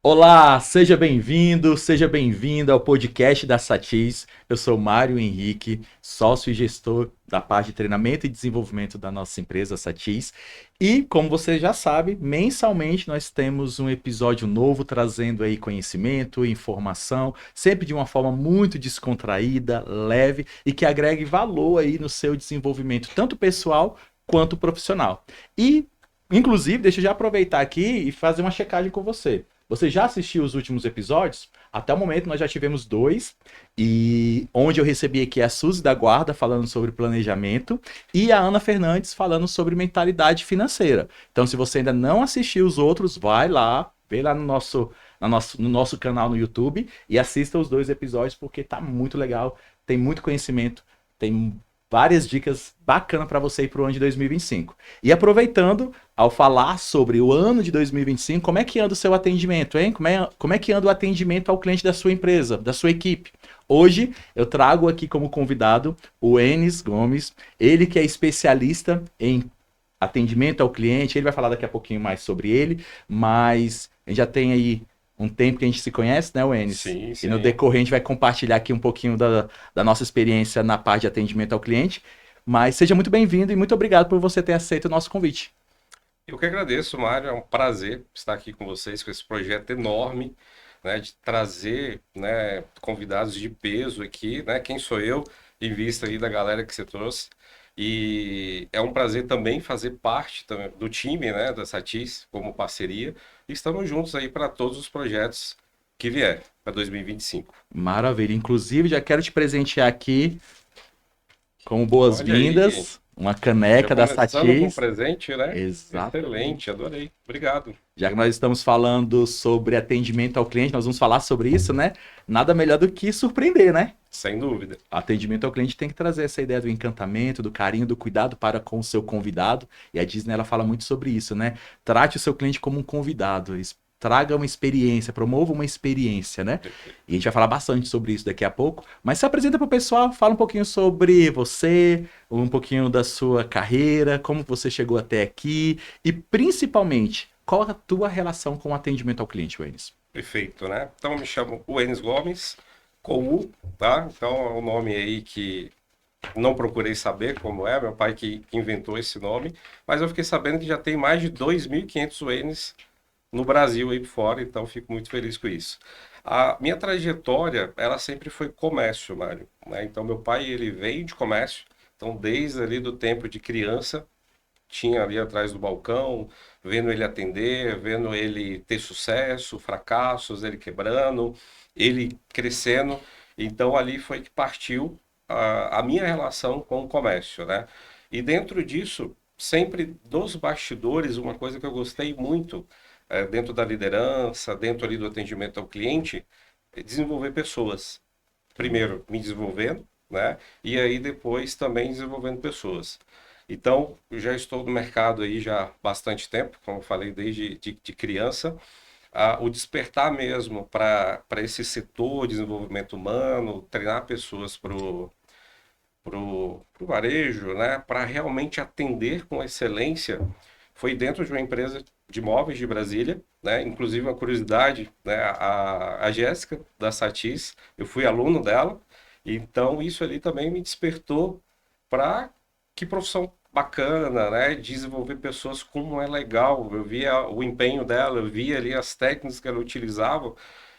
Olá, seja bem-vindo ao podcast da Satis. Eu sou Mário Henrique, sócio e gestor da parte de treinamento e desenvolvimento da nossa empresa Satis. E, como você já sabe, mensalmente nós temos um episódio novo trazendo aí conhecimento, informação, sempre de uma forma muito descontraída, leve e que agregue valor aí no seu desenvolvimento, tanto pessoal quanto profissional. E, inclusive, deixa eu já aproveitar aqui e fazer uma checagem com você. Você já assistiu os últimos episódios? Até o momento nós já tivemos dois, e onde eu recebi aqui a Suzy da Guarda falando sobre planejamento e a Ana Fernandes falando sobre mentalidade financeira. Então, se você ainda não assistiu os outros, vai lá, vê lá no nosso canal no YouTube e assista os dois episódios, porque tá muito legal, tem muito conhecimento, tem várias dicas bacanas para você ir para o ano de 2025. E aproveitando, ao falar sobre o ano de 2025, como é que anda o seu atendimento, hein? Como é que anda o atendimento ao cliente da sua empresa, da sua equipe? Hoje eu trago aqui como convidado o Enes Gomes, ele que é especialista em atendimento ao cliente, ele vai falar daqui a pouquinho mais sobre ele, mas a gente já tem aí um tempo que a gente se conhece, né, Enes? Sim, E no sim. decorrer a gente vai compartilhar aqui um pouquinho da nossa experiência na parte de atendimento ao cliente. Mas seja muito bem-vindo e muito obrigado por você ter aceito o nosso convite. Eu que agradeço, Mário. É um prazer estar aqui com vocês com esse projeto enorme, né, de trazer, né, convidados de peso aqui, né? Quem sou eu em vista aí da galera que você trouxe. E é um prazer também fazer parte do time, né, da Satis como parceria. E estamos juntos aí para todos os projetos que vier para 2025. Maravilha. Inclusive, já quero te presentear aqui com Olha aí, boas-vindas, uma já caneca da começando com um Satis. presente, né? Excelente, Exatamente. adorei. Obrigado. Já que nós estamos falando sobre atendimento ao cliente, nós vamos falar sobre isso, né? Nada melhor do que surpreender, né? Sem dúvida. Atendimento ao cliente tem que trazer essa ideia do encantamento, do carinho, do cuidado para com o seu convidado. E a Disney ela fala muito sobre isso, né? Trate o seu cliente como um convidado, traga uma experiência, promova uma experiência, né? E a gente vai falar bastante sobre isso daqui a pouco. Mas se apresenta para o pessoal, fala um pouquinho sobre você, um pouquinho da sua carreira, como você chegou até aqui e principalmente qual a tua relação com o atendimento ao cliente, Wênis? Perfeito, né? Então eu me chamo Enes Gomes, com U, tá? Então é um nome aí que não procurei saber como é, meu pai que inventou esse nome, mas eu fiquei sabendo que já tem mais de 2.500 Enes no Brasil aí fora, então fico muito feliz com isso. A minha trajetória, ela sempre foi comércio, Mário, né? Então meu pai, ele veio de comércio, então desde ali do tempo de criança, tinha ali atrás do balcão, vendo ele atender, vendo ele ter sucesso, fracassos, ele quebrando, ele crescendo. Então ali foi que partiu a minha relação com o comércio, né? E dentro disso, sempre dos bastidores, uma coisa que eu gostei muito, dentro da liderança, dentro ali do atendimento ao cliente, é desenvolver pessoas. Legal. Primeiro me desenvolvendo, né? E aí depois também desenvolvendo pessoas. Então, eu já estou no mercado aí já há bastante tempo, como eu falei, desde de criança. O despertar mesmo para esse setor de desenvolvimento humano, treinar pessoas pro varejo, né, para realmente atender com excelência, foi dentro de uma empresa de móveis de Brasília, né, inclusive uma curiosidade, né, a Jéssica da Satis, eu fui aluno dela, então isso ali também me despertou para que profissão bacana, né, desenvolver pessoas como é legal, eu via o empenho dela, eu via ali as técnicas que ela utilizava,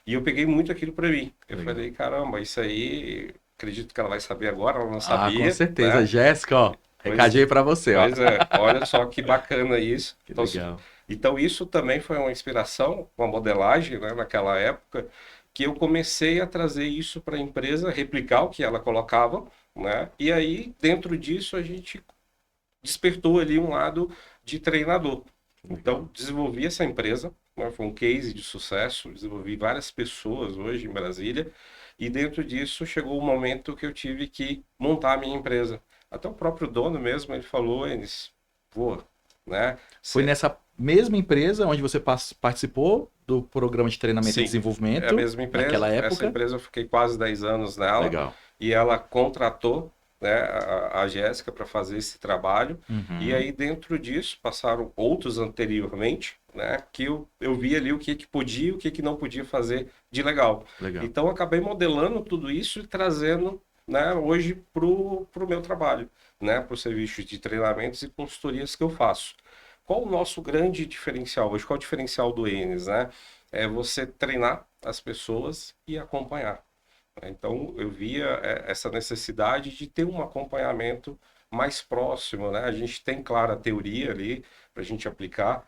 e eu peguei muito aquilo para mim. Eu Legal. falei, caramba, isso aí acredito que ela vai saber agora, ela não Ah, com sabia, certeza. né? Jéssica, ó, recadinho Pois, aí pra você, ó. pois é, olha só que bacana isso. Que Então, legal. então isso também foi uma inspiração, uma modelagem, né, naquela época, que eu comecei a trazer isso para a empresa, replicar o que ela colocava, né? E aí, dentro disso, a gente despertou ali um lado de treinador. Legal. Então, desenvolvi essa empresa, né, foi um case de sucesso, desenvolvi várias pessoas hoje em Brasília, e dentro disso chegou o momento que eu tive que montar a minha empresa. Até o próprio dono mesmo, ele falou, Enes, voa, né? Foi nessa mesma empresa onde você participou do programa de treinamento e Sim, é a desenvolvimento mesma naquela empresa. Essa época? empresa eu fiquei quase 10 anos nela Legal. e ela contratou, né, a Jéssica para fazer esse trabalho. E Uhum. aí, dentro disso, passaram outros anteriormente, né, que eu vi ali o que podia e o que não podia fazer de legal. Legal. Então, eu acabei modelando tudo isso e trazendo, né, hoje para o meu trabalho, né, para os serviços de treinamentos e consultorias que eu faço. Qual o nosso grande diferencial hoje? Qual o diferencial do Enes, né? É você treinar as pessoas e acompanhar. Então, eu via essa necessidade de ter um acompanhamento mais próximo, né? A gente tem, claro, a teoria ali para a gente aplicar.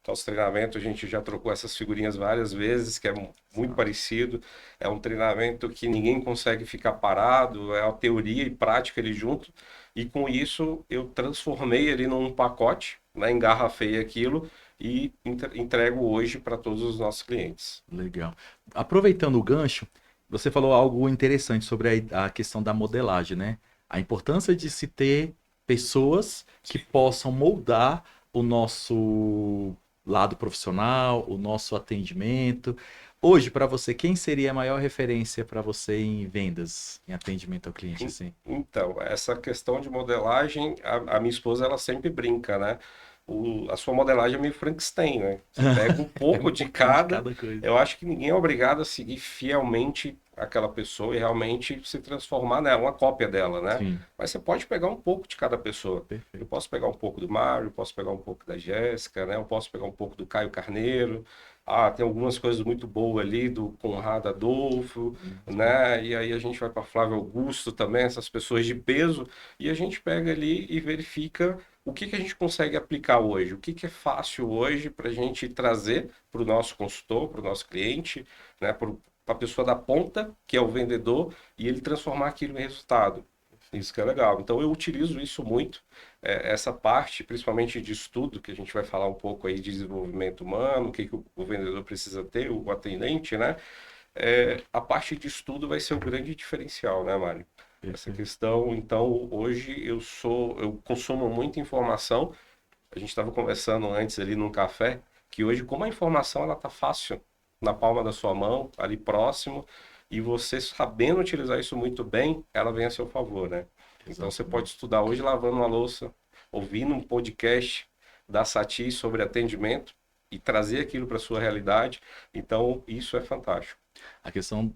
Nosso treinamento, a gente já trocou essas figurinhas várias vezes, que é muito parecido. É um treinamento que ninguém consegue ficar parado, é a teoria e prática ali junto. E com isso, eu transformei ele num pacote, né? Engarrafei aquilo e entrego hoje para todos os nossos clientes. Legal. Aproveitando o gancho, você falou algo interessante sobre a questão da modelagem, né? A importância de se ter pessoas que possam moldar o nosso lado profissional, o nosso atendimento. Hoje, para você, quem seria a maior referência para você em vendas, em atendimento ao cliente, assim? Então, essa questão de modelagem, a minha esposa ela sempre brinca, né? A sua modelagem é meio Frankenstein, né? Você pega um Pega pouco um de pouquinho de cada. cada coisa. Eu acho que ninguém é obrigado a seguir fielmente aquela pessoa e realmente se transformar nela, uma cópia dela, né? Sim, Mas você pode pegar um pouco de cada pessoa. Eu perfeito. posso pegar um pouco do Mário, posso pegar um pouco da Jéssica, né? Eu posso pegar um pouco do Caio Carneiro. Ah, tem algumas coisas muito boas ali do Conrado Adolfo, né? E aí a gente vai para Flávio Augusto também, essas pessoas de peso, e a gente pega ali e verifica o que a gente consegue aplicar hoje, o que é fácil hoje para a gente trazer para o nosso consultor, para o nosso cliente, né? Para a pessoa da ponta, que é o vendedor, e ele transformar aquilo em resultado. Isso que é legal. Então eu utilizo isso muito, essa parte, principalmente de estudo, que a gente vai falar um pouco aí de desenvolvimento humano, que o vendedor precisa ter, o atendente, né? A parte de estudo vai ser o grande diferencial, né, Mário? Essa Perfeito. questão, então, hoje eu consumo muita informação. A gente estava conversando antes ali num café, que hoje, como a informação ela tá fácil na palma da sua mão, ali próximo, e você sabendo utilizar isso muito bem, ela vem a seu favor, né? Então você pode Exatamente. estudar hoje lavando uma louça, ouvindo um podcast da Sati sobre atendimento e trazer aquilo para sua realidade. Então isso é fantástico. A questão,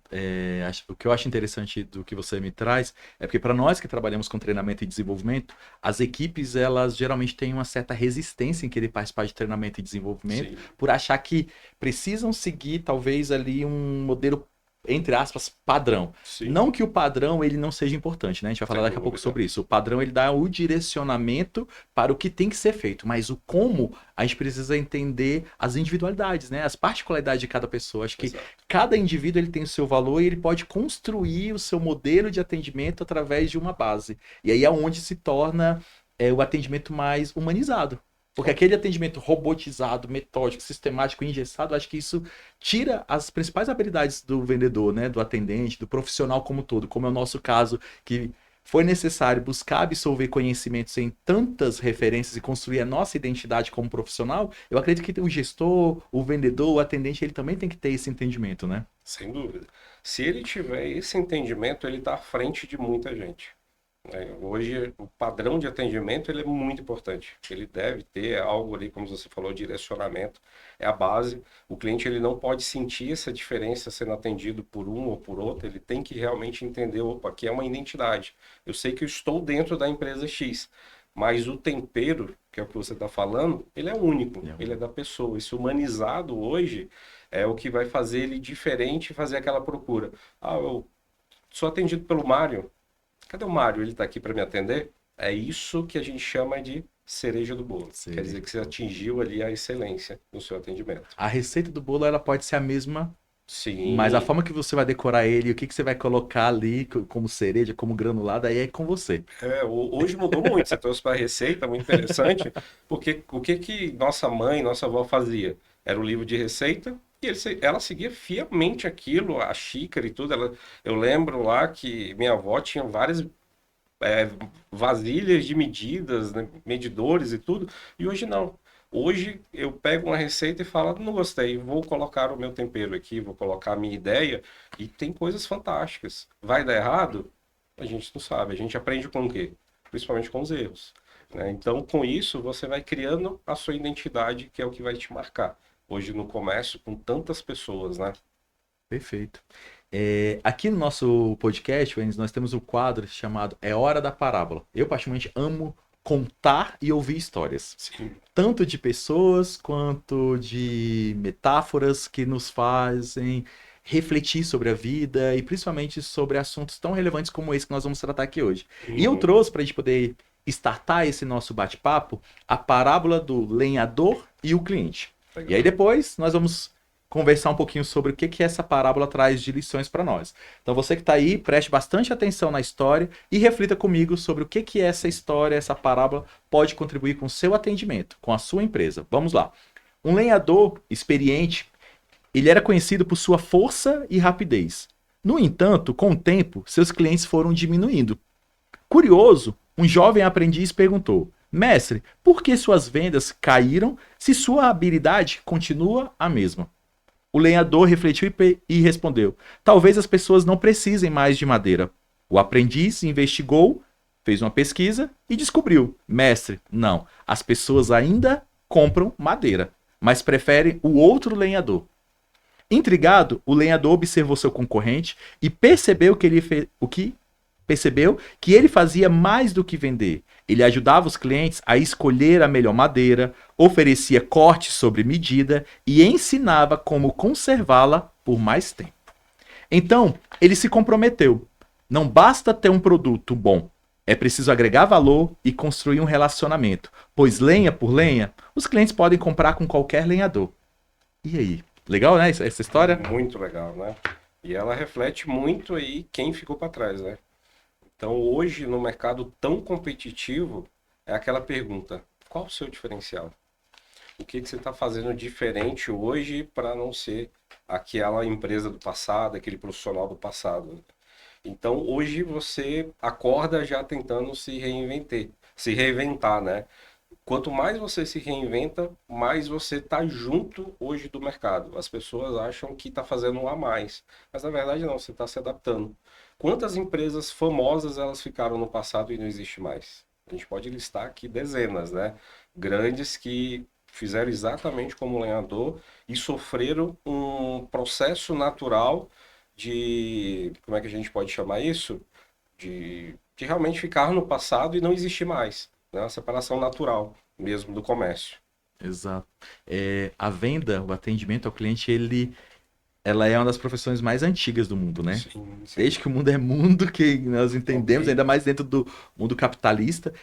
o que eu acho interessante do que você me traz é porque para nós que trabalhamos com treinamento e desenvolvimento, as equipes elas geralmente têm uma certa resistência em querer participar de treinamento e desenvolvimento, Sim, por achar que precisam seguir talvez ali um modelo entre aspas padrão. sim, Não que o padrão ele não seja importante, né? A gente vai falar sem daqui a pouco dúvida. sobre isso. O padrão ele dá o direcionamento para o que tem que ser feito, mas o como a gente precisa entender as individualidades, né? As particularidades de cada pessoa. Acho que Exato. cada indivíduo ele tem o seu valor e ele pode construir o seu modelo de atendimento através de uma base. E aí é onde se torna o atendimento mais humanizado. Porque aquele atendimento robotizado, metódico, sistemático, engessado, acho que isso tira as principais habilidades do vendedor, né, do atendente, do profissional como um todo, como é o nosso caso, que foi necessário buscar absorver conhecimentos em tantas referências e construir a nossa identidade como profissional. Eu acredito que o gestor, o vendedor, o atendente, ele também tem que ter esse entendimento, né? Sem dúvida. Se ele tiver esse entendimento, ele está à frente de muita gente. Hoje, o padrão de atendimento ele é muito importante. Ele deve ter algo ali, como você falou, direcionamento. É a base. O cliente ele não pode sentir essa diferença sendo atendido por um ou por outro. Ele tem que realmente entender, opa, aqui é uma identidade. Eu sei que eu estou dentro da empresa X, mas o tempero, que é o que você está falando, ele é único. Ele é da pessoa. Esse humanizado hoje é o que vai fazer ele diferente e fazer aquela procura. Ah, eu sou atendido pelo Mário. Cadê o Mário? Ele está aqui para me atender? É isso que a gente chama de cereja do bolo. Quer dizer Seria. que você atingiu ali a excelência no seu atendimento. A receita do bolo ela pode ser a mesma, mas a Sim. forma que você vai decorar ele, o que que você vai colocar ali como cereja, como granulado, aí é com você. Hoje mudou muito. Você trouxe para a receita, muito interessante, porque o que que nossa mãe, nossa avó fazia? Era o livro de receita e ela seguia fielmente aquilo, a xícara e tudo. Eu lembro lá que minha avó tinha várias é, vasilhas de medidas, né, medidores e tudo, e hoje não. Hoje eu pego uma receita e falo, não gostei, vou colocar o meu tempero aqui, vou colocar a minha ideia, e tem coisas fantásticas. Vai dar errado? A gente não sabe. A gente aprende com o quê? Principalmente com os erros. né? Então, com isso, você vai criando a sua identidade, que é o que vai te marcar. Hoje no comércio, com tantas pessoas, né? Perfeito. Aqui no nosso podcast, Wênis, nós temos um quadro chamado É Hora da Parábola. Eu, particularmente, amo contar e ouvir histórias. Sim. Tanto de pessoas quanto de metáforas que nos fazem refletir sobre a vida e principalmente sobre assuntos tão relevantes como esse que nós vamos tratar aqui hoje. E eu trouxe para a gente poder startar esse nosso bate-papo a parábola do lenhador e o cliente. Legal. E aí depois nós vamos conversar um pouquinho sobre o que essa parábola traz de lições para nós. Então você que está aí, preste bastante atenção na história e reflita comigo sobre o que essa história, essa parábola pode contribuir com o seu atendimento, com a sua empresa. Vamos lá. Um lenhador experiente, ele era conhecido por sua força e rapidez. No entanto, com o tempo, seus clientes foram diminuindo. Curioso, um jovem aprendiz perguntou: Mestre, por que suas vendas caíram se sua habilidade continua a mesma? O lenhador refletiu e respondeu: Talvez as pessoas não precisem mais de madeira. O aprendiz investigou, fez uma pesquisa e descobriu: Mestre, não, as pessoas ainda compram madeira, mas preferem o outro lenhador. Intrigado, o lenhador observou seu concorrente e percebeu que ele fazia mais do que vender. Ele ajudava os clientes a escolher a melhor madeira, oferecia cortes sobre medida e ensinava como conservá-la por mais tempo. Então, ele se comprometeu. Não basta ter um produto bom, é preciso agregar valor e construir um relacionamento, pois lenha por lenha, os clientes podem comprar com qualquer lenhador. E aí? Legal, né, essa história? Muito legal, né? E ela reflete muito aí quem ficou para trás, né? Então, hoje, no mercado tão competitivo, é aquela pergunta: qual o seu diferencial? O que você está fazendo diferente hoje para não ser aquela empresa do passado, aquele profissional do passado? Então, hoje você acorda já tentando se reinventar, né? Quanto mais você se reinventa, mais você está junto hoje do mercado. As pessoas acham que está fazendo um a mais, mas na verdade não, você está se adaptando. Quantas empresas famosas elas ficaram no passado e não existe mais? A gente pode listar aqui dezenas, né? Grandes que fizeram exatamente como o lenhador e sofreram um processo natural de, como é que a gente pode chamar isso? De realmente ficar no passado e não existir mais, né? Uma separação natural mesmo do comércio. Exato. A venda, o atendimento ao cliente, ela é uma das profissões mais antigas do mundo, né? Sim, sim. Desde que o mundo é mundo, que nós entendemos, Ok. ainda mais dentro do mundo capitalista,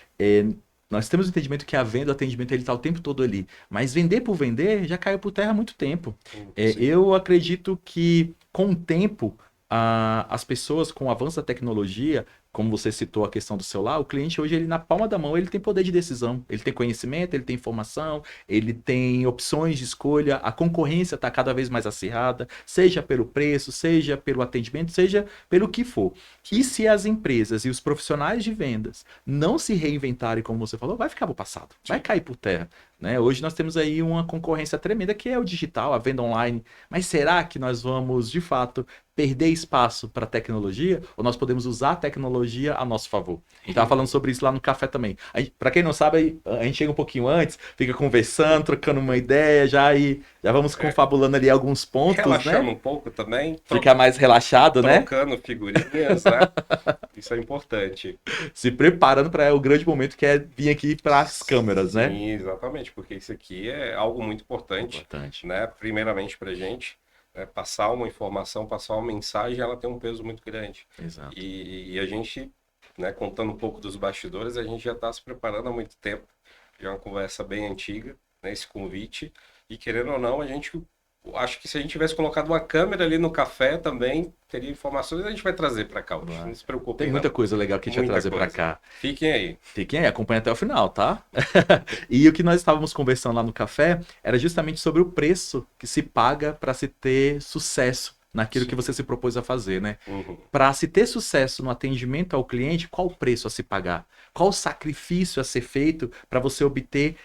nós temos o entendimento que a venda, o atendimento, ele está o tempo todo ali. Mas vender por vender já caiu por terra há muito tempo. Sim. Eu acredito que, com o tempo, as pessoas, com o avanço da tecnologia, como você citou a questão do celular, o cliente hoje, ele na palma da mão, ele tem poder de decisão, ele tem conhecimento, ele tem informação, ele tem opções de escolha, a concorrência está cada vez mais acirrada, seja pelo preço, seja pelo atendimento, seja pelo que for. E se as empresas e os profissionais de vendas não se reinventarem, como você falou, vai ficar pro passado, vai cair por terra. Né? Hoje nós temos aí uma concorrência tremenda que é o digital, a venda online. Mas será que nós vamos, de fato, perder espaço para a tecnologia? Ou nós podemos usar a tecnologia a nosso favor? A gente estava falando sobre isso lá no café também. Para quem não sabe, a gente chega um pouquinho antes, fica conversando, trocando uma ideia, já vamos confabulando ali alguns pontos, Relaxando né? um pouco também. Ficar mais relaxado, né? Trocando figurinhas, né? Isso é importante. Se preparando para o grande momento que é vir aqui para as câmeras, né? Sim, exatamente, porque isso aqui é algo muito importante, Importante. né? Primeiramente para a gente, né? Passar uma informação, passar uma mensagem, ela tem um peso muito grande. Exato. E a gente, né, contando um pouco dos bastidores, a gente já está se preparando há muito tempo. Já é uma conversa bem antiga, né? Esse convite. E querendo ou não, a gente acho que se a gente tivesse colocado uma câmera ali no café também, teria informações, a gente vai trazer para cá hoje. Não se preocupe. Tem muita coisa legal que a gente vai trazer para cá. Fiquem aí. Fiquem aí, acompanhem até o final, tá? E o que nós estávamos conversando lá no café era justamente sobre o preço que se paga para se ter sucesso naquilo que você se propôs a fazer, né? Para se ter sucesso no atendimento ao cliente, qual o preço a se pagar? Qual o sacrifício a ser feito para você obter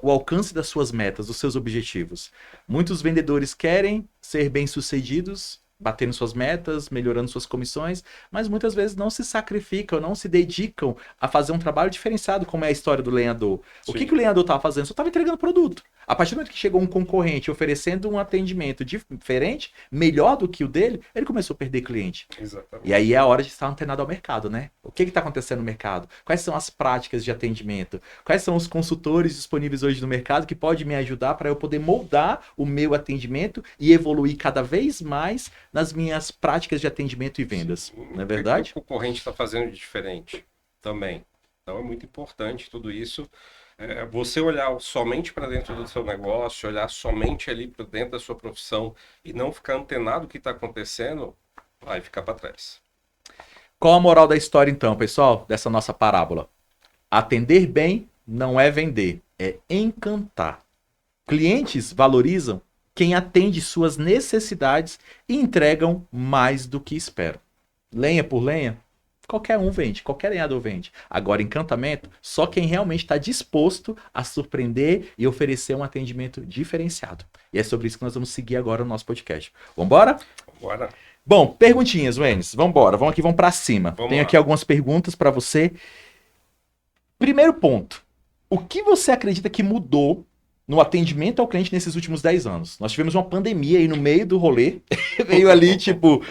o alcance das suas metas, dos seus objetivos? Muitos vendedores querem ser bem-sucedidos batendo suas metas, melhorando suas comissões, mas muitas vezes não se sacrificam, não se dedicam a fazer um trabalho diferenciado, como é a história do lenhador. O que, Sim, que o lenhador estava fazendo? Só estava entregando produto. A partir do momento que chegou um concorrente oferecendo um atendimento diferente, melhor do que o dele, ele começou a perder cliente. E exatamente. aí é a hora de estar antenado ao mercado, né? O que está acontecendo no mercado? Quais são as práticas de atendimento? Quais são os consultores disponíveis hoje no mercado que podem me ajudar para eu poder moldar o meu atendimento e evoluir cada vez mais nas minhas práticas de atendimento e Sim. vendas? Não é O que o verdade? concorrente está fazendo de diferente também. Então é muito importante tudo isso. Você olhar somente para dentro do seu negócio, olhar somente ali para dentro da sua profissão e não ficar antenado do que está acontecendo, vai ficar para trás. Qual a moral da história, então, pessoal, dessa nossa parábola? Atender bem não é vender, é encantar. Clientes valorizam quem atende suas necessidades e entregam mais do que esperam. Lenha por lenha, qualquer um vende, qualquer lenhador vende. Agora, encantamento, só quem realmente está disposto a surpreender e oferecer um atendimento diferenciado. E é sobre isso que nós vamos seguir agora no nosso podcast. Vambora? Agora, Bom, perguntinhas, Wênis. Vambora, vamos aqui, vamos para cima. vamos Tenho aqui lá. algumas perguntas para você. Primeiro ponto. O que você acredita que mudou no atendimento ao cliente nesses últimos 10 anos? Nós tivemos uma pandemia aí no meio do rolê. Veio ali, tipo,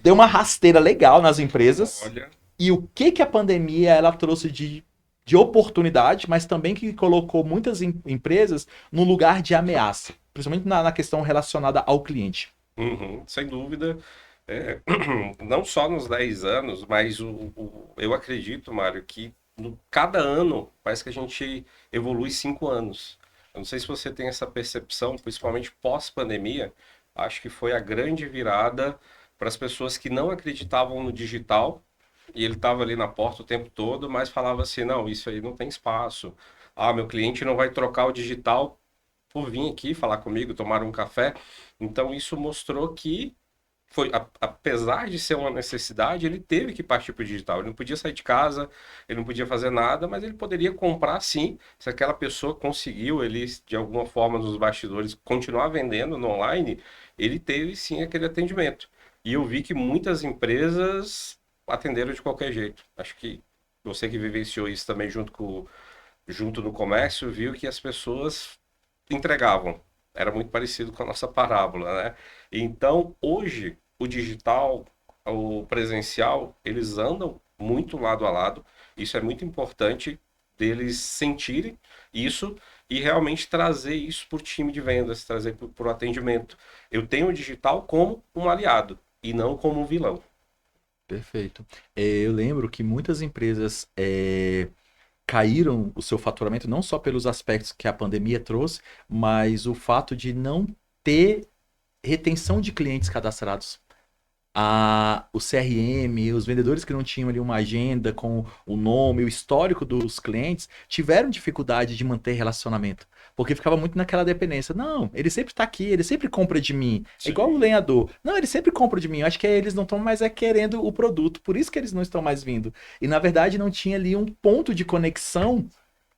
deu uma rasteira legal nas empresas. Olha, E o que que a pandemia ela trouxe de oportunidade, mas também que colocou muitas empresas no lugar de ameaça, principalmente na questão relacionada ao cliente. uhum, sem dúvida. É, não só nos 10 anos, mas eu acredito, Mário, que cada ano parece que a gente evolui 5 anos. Eu não sei se você tem essa percepção, principalmente pós-pandemia, acho que foi a grande virada para as pessoas que não acreditavam no digital, e ele estava ali na porta o tempo todo, mas falava assim, não, isso aí não tem espaço. Ah, meu cliente não vai trocar o digital por vir aqui falar comigo, tomar um café. Então isso mostrou que apesar de ser uma necessidade, ele teve que partir para o digital. Ele não podia sair de casa, ele não podia fazer nada, mas ele poderia comprar sim. Se aquela pessoa conseguiu, ele de alguma forma nos bastidores continuar vendendo no online, ele teve sim aquele atendimento. E eu vi que muitas empresas atenderam de qualquer jeito. Acho que você que vivenciou isso também junto no comércio, viu que as pessoas entregavam. Era muito parecido com a nossa parábola, né? Então, hoje, o digital, o presencial, eles andam muito lado a lado. Isso é muito importante deles sentirem isso e realmente trazer isso para o time de vendas, trazer para o atendimento. Eu tenho o digital como um aliado e não como um vilão. Perfeito. Eu lembro que muitas empresas caíram o seu faturamento não só pelos aspectos que a pandemia trouxe, mas o fato de não ter retenção de clientes cadastrados. O CRM, os vendedores que não tinham ali uma agenda com o nome, o histórico dos clientes, tiveram dificuldade de manter relacionamento. Porque ficava muito naquela dependência. Não, ele sempre está aqui, ele sempre compra de mim. É igual o Sim, lenhador. Não, ele sempre compra de mim. Eu acho que eles não estão mais querendo o produto. Por isso que eles não estão mais vindo. E na verdade não tinha ali um ponto de conexão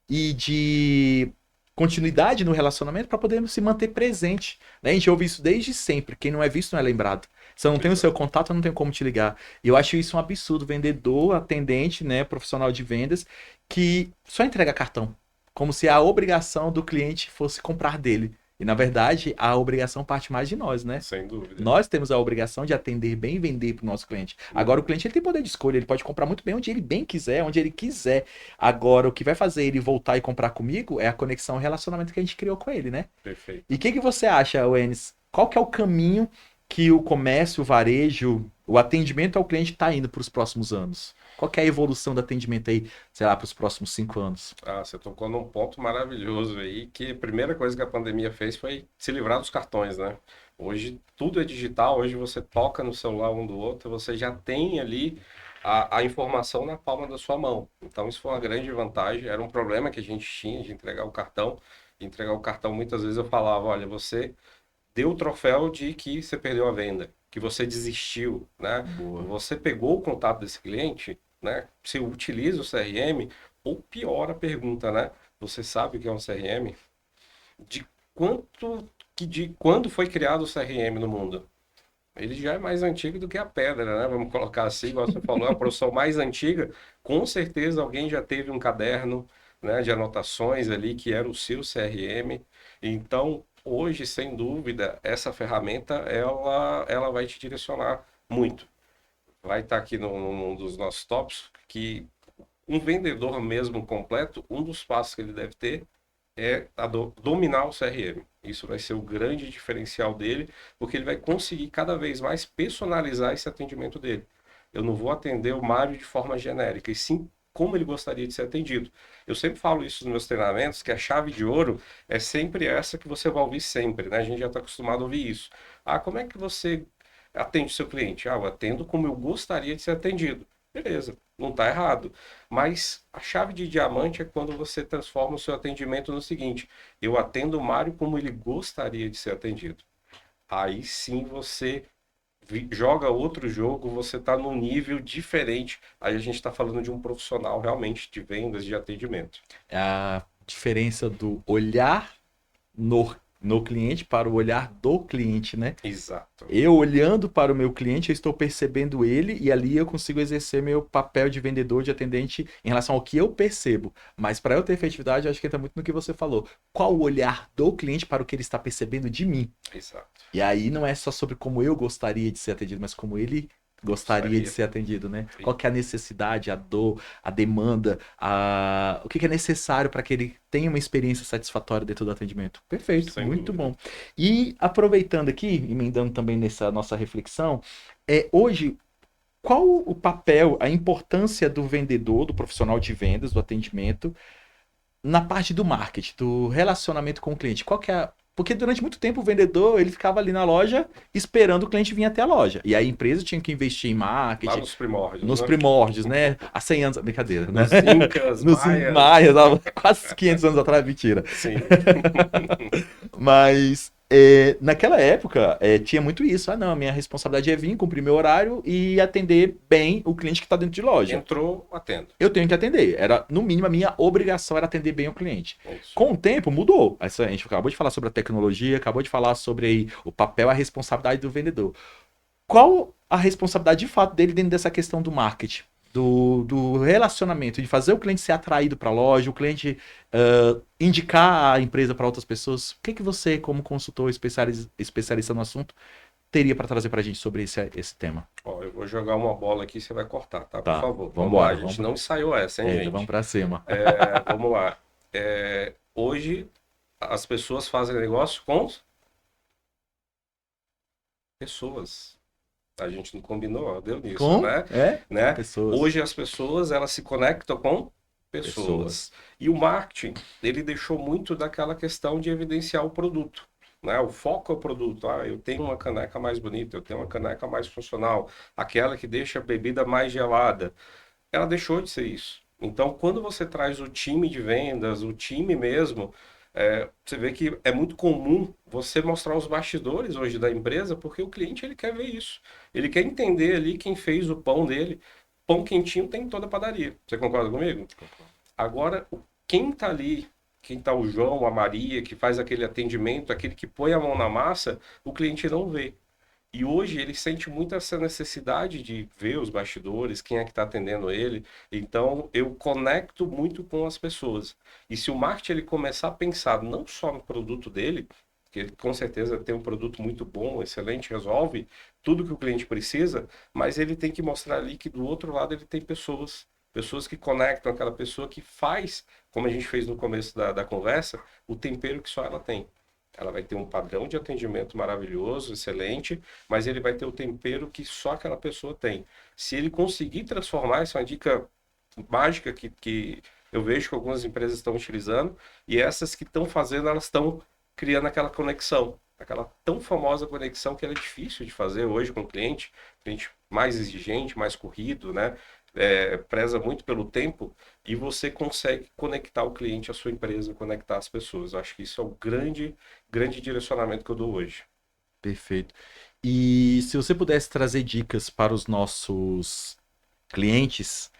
e de continuidade no relacionamento para poder se manter presente. Né? A gente ouve isso desde sempre. Quem não é visto não é lembrado. Se eu não tenho o seu exato. contato, eu não tenho como te ligar. E eu acho isso um absurdo. Vendedor, atendente, né, profissional de vendas, que só entrega cartão. Como se a obrigação do cliente fosse comprar dele. E na verdade, a obrigação parte mais de nós, né? Sem dúvida. Nós temos a obrigação de atender bem e vender para o nosso cliente. Agora, o cliente ele tem poder de escolha, ele pode comprar muito bem onde ele bem quiser, onde ele quiser. Agora, o que vai fazer ele voltar e comprar comigo é a conexão, o relacionamento que a gente criou com ele, né? E Perfeito. o que você acha, Wenis? Qual que é o caminho que o comércio, o varejo, o atendimento ao cliente está indo para os próximos anos? Qual que é a evolução do atendimento aí, sei lá, para os próximos 5 anos? Ah, você tocou num ponto maravilhoso aí, que a primeira coisa que a pandemia fez foi se livrar dos cartões, né? Hoje tudo é digital, hoje você toca no celular um do outro, você já tem ali a informação na palma da sua mão. Então isso foi uma grande vantagem, era um problema que a gente tinha de entregar o cartão. Entregar o cartão, muitas vezes eu falava, olha, você deu o troféu de que você perdeu a venda, que você desistiu, né? Boa. Você pegou o contato desse cliente, né? Você utiliza o CRM, ou pior a pergunta, né? Você sabe o que é um CRM? De quanto de quando foi criado o CRM no mundo? Ele já é mais antigo do que a pedra, né? Vamos colocar assim, igual você falou, é a profissão mais antiga. Com certeza alguém já teve um caderno, né, de anotações ali que era o seu CRM. Então, hoje, sem dúvida, essa ferramenta ela vai te direcionar muito. Vai estar aqui num dos nossos tops que um vendedor mesmo completo, um dos passos que ele deve ter é dominar o CRM. Isso vai ser o grande diferencial dele, porque ele vai conseguir cada vez mais personalizar esse atendimento dele. Eu não vou atender o Mário de forma genérica, e sim como ele gostaria de ser atendido. Eu sempre falo isso nos meus treinamentos, que a chave de ouro é sempre essa que você vai ouvir sempre, né? A gente já está acostumado a ouvir isso. Ah, como é que você atende o seu cliente? Ah, eu atendo como eu gostaria de ser atendido. Beleza, não está errado. Mas a chave de diamante é quando você transforma o seu atendimento no seguinte: eu atendo o Mário como ele gostaria de ser atendido. Aí sim você joga outro jogo, você está num nível diferente. Aí a gente está falando de um profissional realmente de vendas, de atendimento. É a diferença do olhar no cliente para o olhar do cliente, né? Exato. Eu olhando para o meu cliente, eu estou percebendo ele e ali eu consigo exercer meu papel de vendedor, de atendente em relação ao que eu percebo. Mas para eu ter efetividade, eu acho que entra muito no que você falou. Qual o olhar do cliente para o que ele está percebendo de mim? Exato. E aí não é só sobre como eu gostaria de ser atendido, mas como ele gostaria de Gostaria. ser atendido, né? Qual que é a necessidade, a dor, a demanda, o que que é necessário para que ele tenha uma experiência satisfatória dentro do atendimento. Perfeito, Sem muito dúvida. bom. E aproveitando aqui, emendando também nessa nossa reflexão, hoje qual o papel, a importância do vendedor, do profissional de vendas, do atendimento na parte do marketing, do relacionamento com o cliente? Qual que é a... Porque durante muito tempo o vendedor ele ficava ali na loja esperando o cliente vir até a loja. E aí a empresa tinha que investir em Lá marketing, nos primórdios, nos né? primórdios, né? Há 100 anos, brincadeira, né? Nos Incas, Nos Maias. maias, quase 500 anos atrás, mentira. Sim. Mas naquela época tinha muito isso. Ah, não, minha responsabilidade é vir, cumprir meu horário e atender bem o cliente que está dentro de loja. Entrou, atendo. Eu tenho que atender. Era, no mínimo, a minha obrigação era atender bem o cliente. É isso. Com o tempo, mudou. A gente acabou de falar sobre a tecnologia, acabou de falar sobre aí, o papel, a responsabilidade do vendedor. Qual a responsabilidade de fato dele dentro dessa questão do marketing? Do relacionamento, de fazer o cliente ser atraído para a loja, o cliente indicar a empresa para outras pessoas. O que, que você, como consultor especialista no assunto, teria para trazer para a gente sobre esse tema? Ó, eu vou jogar uma bola aqui, você vai cortar, tá? Por Tá, favor. vamos Vamos lá, a embora. gente não ensaiou essa, hein, Vamos gente? para cima. Vamos lá. Hoje, as pessoas fazem negócio com pessoas. A gente não combinou, ó, deu nisso, Com? né? É? Né? Pessoas. Hoje as pessoas, elas se conectam com Pessoas. pessoas. E o marketing, ele deixou muito daquela questão de evidenciar o produto. Né? O foco é o produto. Ah, eu tenho uma caneca mais bonita, eu tenho uma caneca mais funcional, aquela que deixa a bebida mais gelada. Ela deixou de ser isso. Então, quando você traz o time de vendas, o time mesmo, você vê que é muito comum você mostrar os bastidores hoje da empresa, porque o cliente ele quer ver isso. Ele quer entender ali quem fez o pão dele. Pão quentinho tem em toda a padaria. Você concorda comigo? Agora, quem está ali, quem está o João, a Maria, que faz aquele atendimento, aquele que põe a mão na massa, o cliente não vê. E hoje ele sente muito essa necessidade de ver os bastidores, quem é que está atendendo ele. Então eu conecto muito com as pessoas. E se o marketing ele começar a pensar não só no produto dele, que ele com certeza tem um produto muito bom, excelente, resolve tudo que o cliente precisa, mas ele tem que mostrar ali que do outro lado ele tem pessoas. Pessoas que conectam aquela pessoa que faz, como a gente fez no começo da conversa, o tempero que só ela tem. Ela vai ter um padrão de atendimento maravilhoso, excelente, mas ele vai ter o tempero que só aquela pessoa tem. Se ele conseguir transformar, essa é uma dica mágica que eu vejo que algumas empresas estão utilizando, e essas que estão fazendo, elas estão criando aquela conexão, aquela tão famosa conexão que ela é difícil de fazer hoje com o cliente mais exigente, mais corrido, né? Preza muito pelo tempo e você consegue conectar o cliente à sua empresa, conectar as pessoas. Eu acho que isso é o grande direcionamento que eu dou hoje. Perfeito. E se você pudesse trazer dicas para os nossos clientes,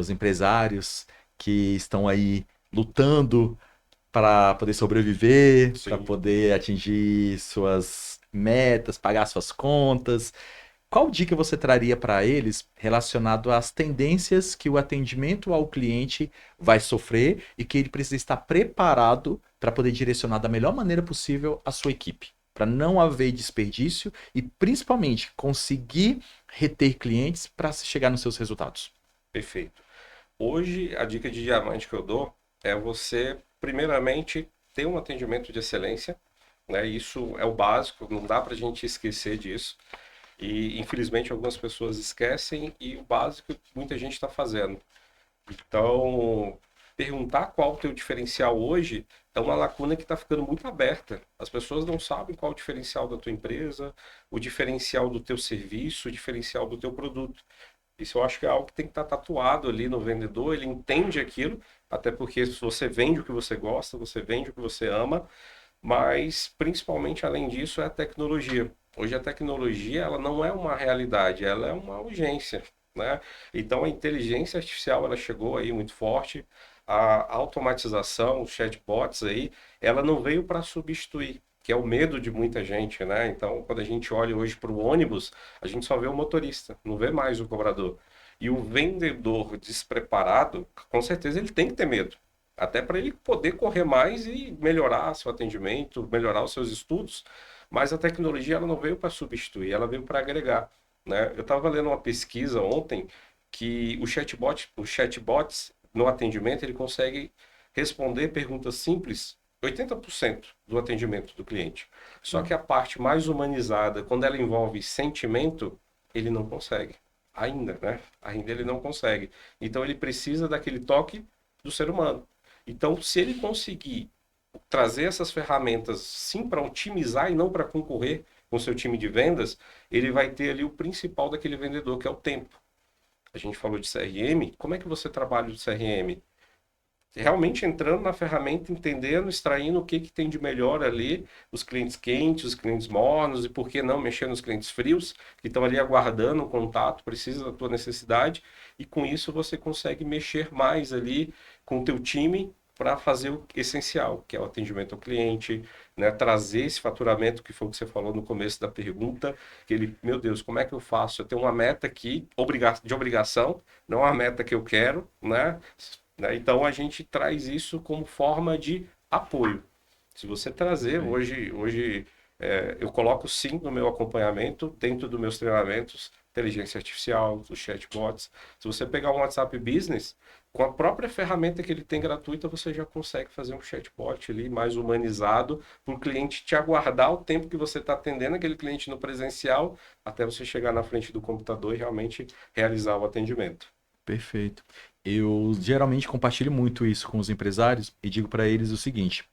os empresários que estão aí lutando para poder sobreviver, para Sim. poder atingir suas metas, pagar suas contas. Qual dica você traria para eles relacionado às tendências que o atendimento ao cliente vai sofrer e que ele precisa estar preparado para poder direcionar da melhor maneira possível a sua equipe? Para não haver desperdício e principalmente conseguir reter clientes para chegar nos seus resultados. Perfeito. Hoje, a dica de diamante que eu dou é você, primeiramente, ter um atendimento de excelência, né? Isso é o básico, não dá para a gente esquecer disso. E, infelizmente, algumas pessoas esquecem e o básico muita gente está fazendo. Então, perguntar qual o teu diferencial hoje é uma lacuna que está ficando muito aberta. As pessoas não sabem qual o diferencial da tua empresa, o diferencial do teu serviço, o diferencial do teu produto. Isso eu acho que é algo que tem que estar tatuado ali no vendedor, ele entende aquilo, até porque se você vende o que você gosta, você vende o que você ama, mas principalmente além disso é a tecnologia. Hoje a tecnologia ela não é uma realidade, ela é uma urgência, né? Então a inteligência artificial ela chegou aí muito forte, a automatização, os chatbots aí, ela não veio para substituir, que é o medo de muita gente, né? Então quando a gente olha hoje para o ônibus, a gente só vê o motorista, não vê mais o cobrador. E o vendedor despreparado, com certeza ele tem que ter medo. Até para ele poder correr mais e melhorar seu atendimento, melhorar os seus estudos, mas a tecnologia ela não veio para substituir, ela veio para agregar, né? Eu estava lendo uma pesquisa ontem que os chatbots no atendimento ele consegue responder perguntas simples 80% do atendimento do cliente. Só que a parte mais humanizada, quando ela envolve sentimento, ele não consegue. Ainda, né? Ainda ele não consegue. Então ele precisa daquele toque do ser humano. Então, se ele conseguir trazer essas ferramentas sim para otimizar e não para concorrer com o seu time de vendas, ele vai ter ali o principal daquele vendedor, que é o tempo. A gente falou de CRM, como é que você trabalha o CRM? Realmente entrando na ferramenta, entendendo, extraindo o que, que tem de melhor ali, os clientes quentes, os clientes mornos, e por que não mexer nos clientes frios, que estão ali aguardando o contato, precisa da tua necessidade, e com isso você consegue mexer mais ali com o teu time para fazer o essencial, que é o atendimento ao cliente, né? Trazer esse faturamento, que foi o que você falou no começo da pergunta, que ele, meu Deus, como é que eu faço? Eu tenho uma meta aqui, de obrigação, não uma meta que eu quero, né? Então a gente traz isso como forma de apoio. Se você trazer, hoje eu coloco sim no meu acompanhamento, dentro dos meus treinamentos, inteligência artificial, os chatbots. Se você pegar um WhatsApp Business, com a própria ferramenta que ele tem gratuita, você já consegue fazer um chatbot ali mais humanizado para o cliente te aguardar o tempo que você está atendendo aquele cliente no presencial, até você chegar na frente do computador e realmente realizar o atendimento. Perfeito. Eu geralmente compartilho muito isso com os empresários e digo para eles o seguinte: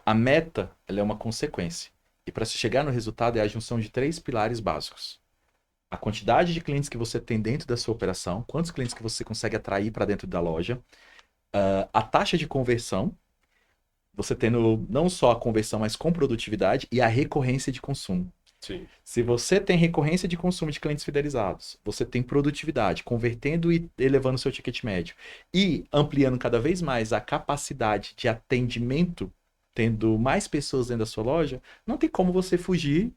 a meta ela é uma consequência. E para se chegar no resultado é a junção de 3 pilares básicos. A quantidade de clientes que você tem dentro da sua operação, quantos clientes que você consegue atrair para dentro da loja, a taxa de conversão, você tendo não só a conversão, mas com produtividade e a recorrência de consumo. Sim. Se você tem recorrência de consumo de clientes fidelizados, você tem produtividade, convertendo e elevando seu ticket médio e ampliando cada vez mais a capacidade de atendimento, tendo mais pessoas dentro da sua loja, não tem como você fugir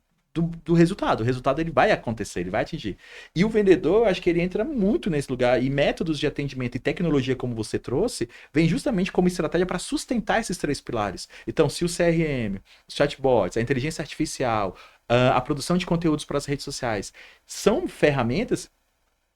do resultado. O resultado ele vai acontecer, ele vai atingir. E o vendedor, eu acho que ele entra muito nesse lugar. E métodos de atendimento e tecnologia, como você trouxe, vem justamente como estratégia para sustentar esses 3 pilares. Então, se o CRM, os chatbots, a inteligência artificial, a produção de conteúdos para as redes sociais são ferramentas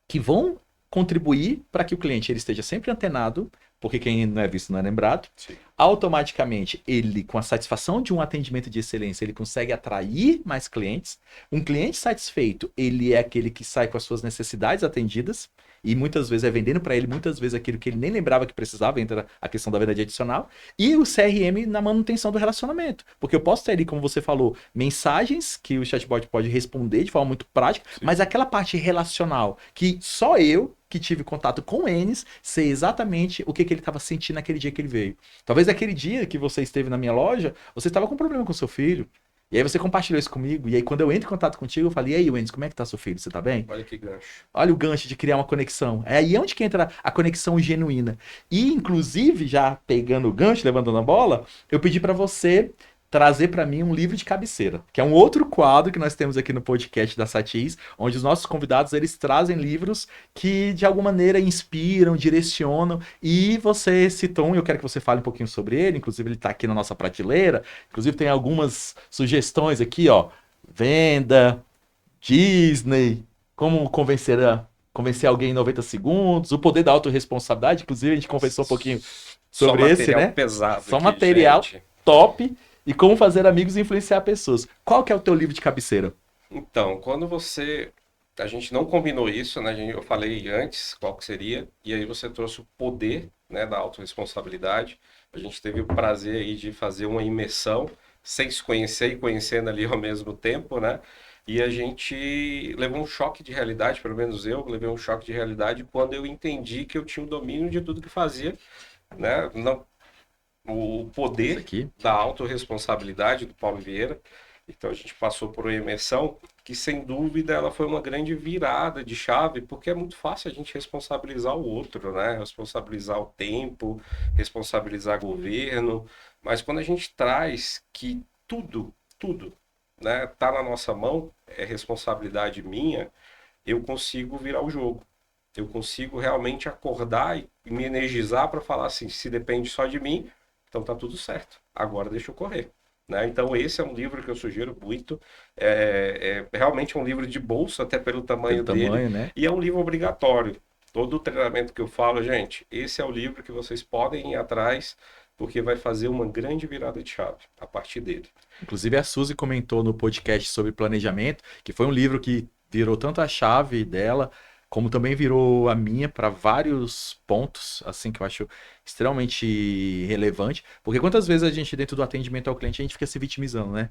que vão contribuir para que o cliente ele esteja sempre antenado, porque quem não é visto não é lembrado. Sim. Automaticamente, ele, com a satisfação de um atendimento de excelência, ele consegue atrair mais clientes. Um cliente satisfeito, ele é aquele que sai com as suas necessidades atendidas, e muitas vezes é vendendo para ele, muitas vezes aquilo que ele nem lembrava que precisava, entra a questão da venda adicional, e o CRM na manutenção do relacionamento. Porque eu posso ter ali, como você falou, mensagens que o chatbot pode responder de forma muito prática, sim, mas aquela parte relacional, que só eu, que tive contato com o Enes, sei exatamente o que ele estava sentindo naquele dia que ele veio. Talvez naquele dia que você esteve na minha loja, você estava com um problema com seu filho. E aí você compartilhou isso comigo. E aí quando eu entro em contato contigo, eu falei: e aí, Enes, como é que tá seu filho? Você tá bem? Olha que gancho. Olha o gancho de criar uma conexão. É aí onde que entra a conexão genuína. E, inclusive, já pegando o gancho, levantando a bola, eu pedi para você trazer para mim um livro de cabeceira, que é um outro quadro que nós temos aqui no podcast da Satis, onde os nossos convidados eles trazem livros que de alguma maneira inspiram, direcionam, e você citou um, eu quero que você fale um pouquinho sobre ele, inclusive ele está aqui na nossa prateleira, inclusive tem algumas sugestões aqui, ó, Venda, Disney, como convencer alguém em 90 segundos, o poder da autorresponsabilidade, inclusive a gente conversou um pouquinho Só sobre esse, material né? pesado Só aqui, material gente. top e como fazer amigos e influenciar pessoas. Qual que é o teu livro de cabeceira? Então, quando você... A gente não combinou isso, né? Eu falei antes qual que seria, e aí você trouxe o poder, né, da autorresponsabilidade. A gente teve o prazer aí de fazer uma imersão, sem se conhecer e conhecendo ali ao mesmo tempo, né? E a gente levou um choque de realidade, pelo menos eu levei um choque de realidade quando eu entendi que eu tinha o domínio de tudo que fazia, né? Não, o Isso poder aqui. da autorresponsabilidade do Paulo Vieira. Então a gente passou por uma imersão que, sem dúvida, ela foi uma grande virada de chave, porque é muito fácil a gente responsabilizar o outro, né? Responsabilizar o tempo, responsabilizar o governo, mas quando a gente traz que tudo, né, tá na nossa mão, é responsabilidade minha, eu consigo virar o jogo. Eu consigo realmente acordar e me energizar para falar assim, se depende só de mim, então tá tudo certo. Agora deixa eu correr. Né? Então esse é um livro que eu sugiro muito. É realmente um livro de bolso, até pelo Pelo tamanho dele, tamanho, né? e é um livro obrigatório. Todo o treinamento que eu falo, gente, esse é o livro que vocês podem ir atrás, porque vai fazer uma grande virada de chave a partir dele. Inclusive a Suzy comentou no podcast sobre planejamento, que foi um livro que virou tanto a chave dela, como também virou a minha para vários pontos, assim, que eu acho extremamente relevante. Porque quantas vezes a gente, dentro do atendimento ao cliente, a gente fica se vitimizando, né?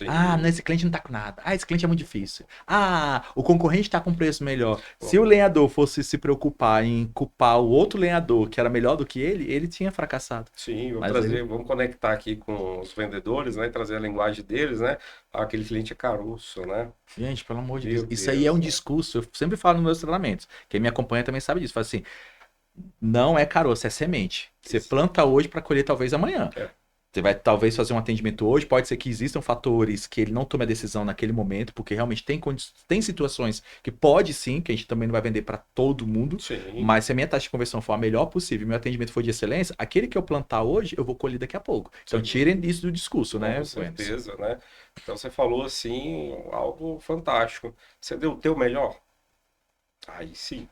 Ah, não, Sim. esse cliente não tá com nada. Ah, esse cliente é muito difícil. Ah, o concorrente tá com preço melhor. Se o lenhador fosse se preocupar em culpar o outro lenhador que era melhor do que ele tinha fracassado. Sim, vamos Mas trazer, ele, vamos conectar aqui com os vendedores, né? Trazer a linguagem deles, né? Ah, aquele cliente é caroço, né? gente, pelo amor de Meu Deus, isso aí é um Deus, né? discurso. Eu sempre falo nos meus treinamentos. Quem me acompanha também sabe disso. Fala assim, não é caroço, é semente. Você Isso. planta hoje para colher talvez amanhã. É, Você vai talvez fazer um atendimento hoje, pode ser que existam fatores que ele não tome a decisão naquele momento, porque realmente tem situações que pode sim, que a gente também não vai vender para todo mundo, sim, mas se a minha taxa de conversão for a melhor possível, meu atendimento for de excelência, aquele que eu plantar hoje, eu vou colher daqui a pouco. Então sim, tirem isso do discurso, né, com Wenders? certeza, né? Então você falou assim, algo fantástico. Você deu o teu melhor? Aí sim.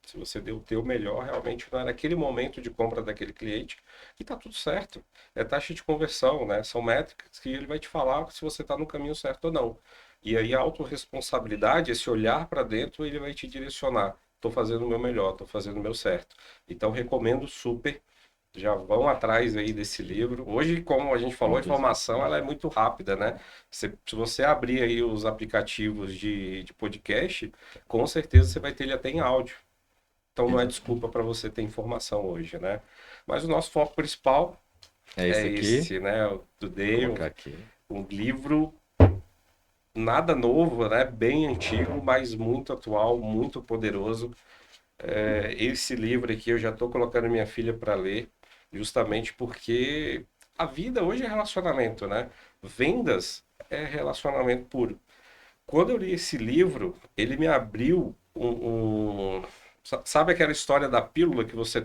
Se você deu o teu melhor, realmente não é naquele momento de compra daquele cliente e tá tudo certo. É taxa de conversão, né? São métricas que ele vai te falar se você está no caminho certo ou não. E aí a autorresponsabilidade, esse olhar para dentro, ele vai te direcionar. Estou fazendo o meu melhor, estou fazendo o meu certo. Então recomendo super. Já vão atrás aí desse livro. Hoje, como a gente falou, a informação ela é muito rápida, né? Se você abrir aí os aplicativos de podcast, com certeza você vai ter ele até em áudio. Então não é Exato. desculpa para você ter informação hoje, né? Mas o nosso foco principal É é esse aqui. esse, né? O do Vou Dale, colocar aqui. um livro nada novo, né? Bem antigo, mas muito atual, muito poderoso. Esse livro aqui eu já estou colocando minha filha para ler, justamente porque a vida hoje é relacionamento, né? Vendas é relacionamento puro. Quando eu li esse livro, ele me abriu sabe aquela história da pílula que você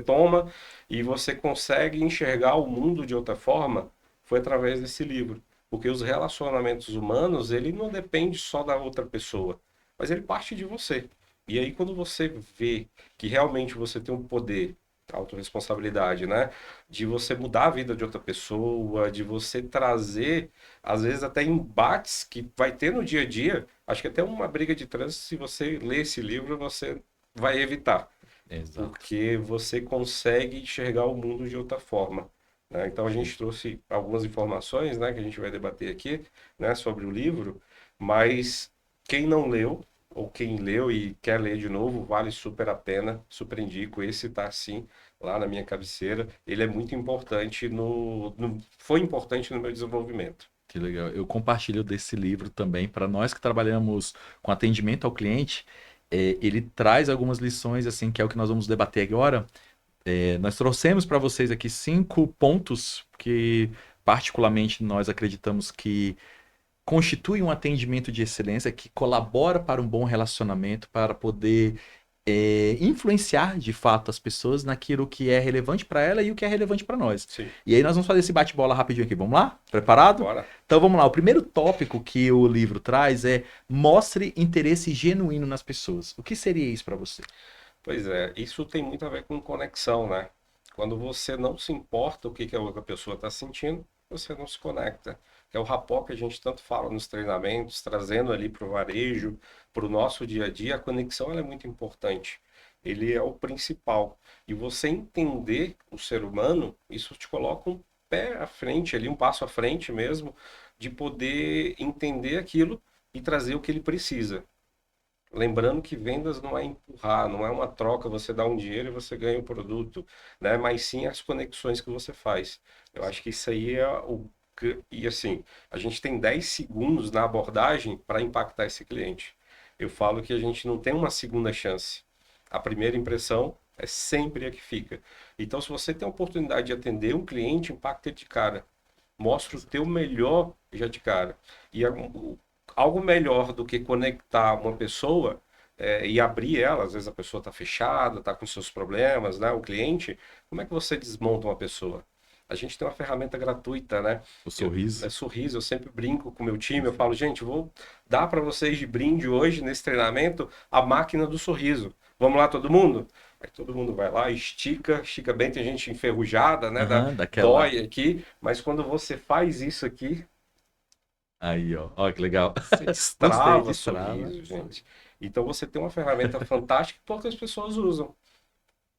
toma e você consegue enxergar o mundo de outra forma? Foi através desse livro. Porque os relacionamentos humanos, ele não depende só da outra pessoa, mas ele parte de você. E aí, quando você vê que realmente você tem um poder, autorresponsabilidade, né? De você mudar a vida de outra pessoa, de você trazer, às vezes, até embates que vai ter no dia a dia. Acho que até uma briga de trânsito, se você ler esse livro, você vai evitar, Exato. porque você consegue enxergar o mundo de outra forma. Né? Então a gente trouxe algumas informações, né, que a gente vai debater aqui, né, sobre o livro, mas quem não leu ou quem leu e quer ler de novo, vale super a pena, super indico. Esse tá assim lá na minha cabeceira. Ele é muito importante foi importante no meu desenvolvimento. Que legal. Eu compartilho desse livro também. Para nós que trabalhamos com atendimento ao cliente, ele traz algumas lições, assim, que é o que nós vamos debater agora. Nós trouxemos para vocês aqui 5 pontos que particularmente nós acreditamos que constitui um atendimento de excelência que colabora para um bom relacionamento, para poder influenciar de fato as pessoas naquilo que é relevante para ela e o que é relevante para nós. Sim. E aí nós vamos fazer esse bate-bola rapidinho aqui. Vamos lá? Preparado? Bora. Então vamos lá. O primeiro tópico que o livro traz é mostre interesse genuíno nas pessoas. O que seria isso para você? Pois é, isso tem muito a ver com conexão, né? Quando você não se importa o que que a outra pessoa está sentindo, você não se conecta. É o rapport que a gente tanto fala nos treinamentos, trazendo ali para o varejo, para o nosso dia a dia, a conexão ela é muito importante. Ele é o principal. E você entender o ser humano, isso te coloca um pé à frente ali, um passo à frente mesmo, de poder entender aquilo e trazer o que ele precisa. Lembrando que vendas não é empurrar, não é uma troca, você dá um dinheiro e você ganha o produto, né? Mas sim as conexões que você faz. Eu acho que isso aí é o... E assim, a gente tem 10 segundos na abordagem para impactar esse cliente. Eu falo que a gente não tem uma segunda chance. A primeira impressão é sempre a que fica. Então, se você tem a oportunidade de atender um cliente, impacta ele de cara. Mostra o teu melhor já de cara. E algo melhor do que conectar uma pessoa e abrir ela, às vezes a pessoa está fechada, está com seus problemas, né? O cliente, como é que você desmonta uma pessoa? A gente tem uma ferramenta gratuita, né? O sorriso. Sorriso, eu sempre brinco com o meu time, eu falo, gente, vou dar para vocês de brinde hoje, nesse treinamento, a máquina do sorriso. Vamos lá, todo mundo? Aí todo mundo vai lá, estica bem, tem gente enferrujada, né? Daquela... Dói aqui, mas quando você faz isso aqui, Aí, ó. Ó, que legal. você Gostei, destrava destrava. sorriso, gente. Então você tem uma ferramenta fantástica que poucas pessoas usam.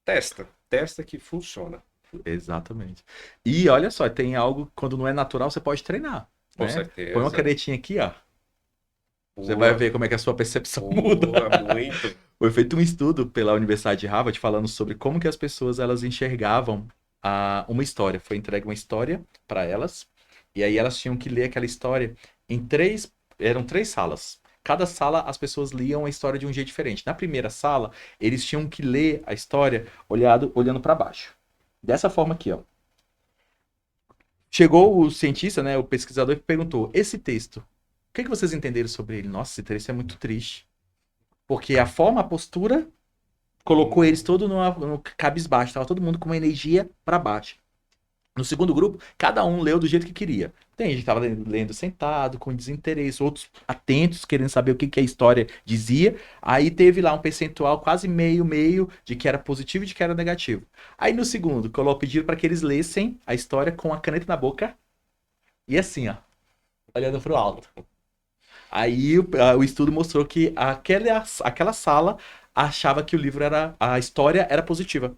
Testa que funciona. Exatamente. E olha só, tem algo, quando não é natural, você pode treinar. Com Né? Põe uma certeza. canetinha aqui, ó. Você vai Boa, ver como é que a sua percepção muda. boa, muito. Foi feito um estudo pela Universidade de Harvard falando sobre como que as pessoas elas enxergavam uma história. Foi entregue uma história para elas e aí elas tinham que ler aquela história em eram três salas. Cada sala as pessoas liam a história de um jeito diferente. Na primeira sala, eles tinham que ler a história olhando para baixo. Dessa forma aqui, ó. Chegou o cientista, né, o pesquisador, que perguntou: esse texto, o que vocês entenderam sobre ele? Nossa, esse texto é muito triste. Porque a forma, a postura, colocou eles todo no cabisbaixo. Tava todo mundo com uma energia para baixo. No segundo grupo, cada um leu do jeito que queria. Tem gente que estava lendo sentado, com desinteresse, outros atentos, querendo saber o que a história dizia. Aí teve lá um percentual quase meio, de que era positivo e de que era negativo. Aí no segundo, pediram para que eles lessem a história com a caneta na boca e assim, ó, olhando para o alto. Aí o estudo mostrou que aquela sala achava que a história era positiva.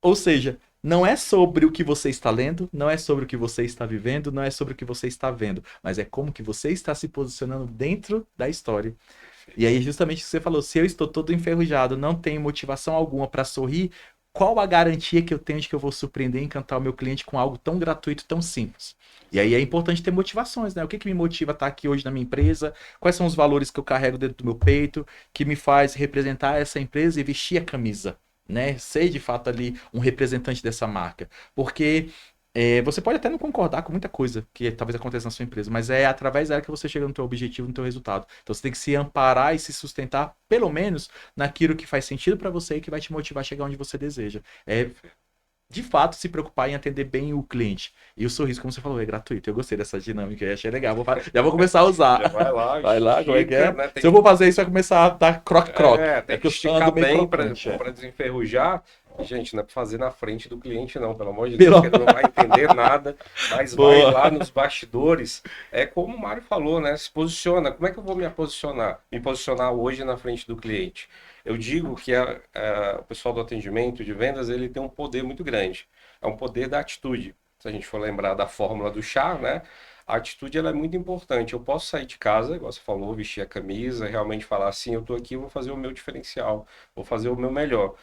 Ou seja, não é sobre o que você está lendo, não é sobre o que você está vivendo, não é sobre o que você está vendo, mas é como que você está se posicionando dentro da história. E aí, justamente o que você falou, se eu estou todo enferrujado, não tenho motivação alguma para sorrir, qual a garantia que eu tenho de que eu vou surpreender e encantar o meu cliente com algo tão gratuito, tão simples? E aí é importante ter motivações, né? O que me motiva a estar aqui hoje na minha empresa? Quais são os valores que eu carrego dentro do meu peito, que me faz representar essa empresa e vestir a camisa? Né? Ser de fato ali um representante dessa marca. Porque você pode até não concordar com muita coisa que talvez aconteça na sua empresa, mas é através dela que você chega no teu objetivo, no teu resultado. Então você tem que se amparar e se sustentar, pelo menos, naquilo que faz sentido para você e que vai te motivar a chegar onde você deseja. É, de fato, se preocupar em atender bem o cliente. E o sorriso, como você falou, é gratuito. Eu gostei dessa dinâmica e achei legal. Já vou começar a usar. Já vai lá, Vai lá, como é que é? né? Se eu vou fazer isso, vai começar a dar croque-croque. Tem que que esticar bem para desenferrujar. Gente, não é para fazer na frente do cliente, não. Pelo amor de Deus, que ele não vai entender nada. Mas vai lá nos bastidores. É como o Mário falou, né? Se posiciona. Como é que eu vou me posicionar? Me posicionar hoje na frente do cliente. Eu digo que o pessoal do atendimento de vendas, ele tem um poder muito grande. É um poder da atitude. Se a gente for lembrar da fórmula do chá, né? A atitude ela é muito importante. Eu posso sair de casa, igual você falou, vestir a camisa, realmente falar assim, eu tô aqui, vou fazer o meu diferencial, vou fazer o meu melhor.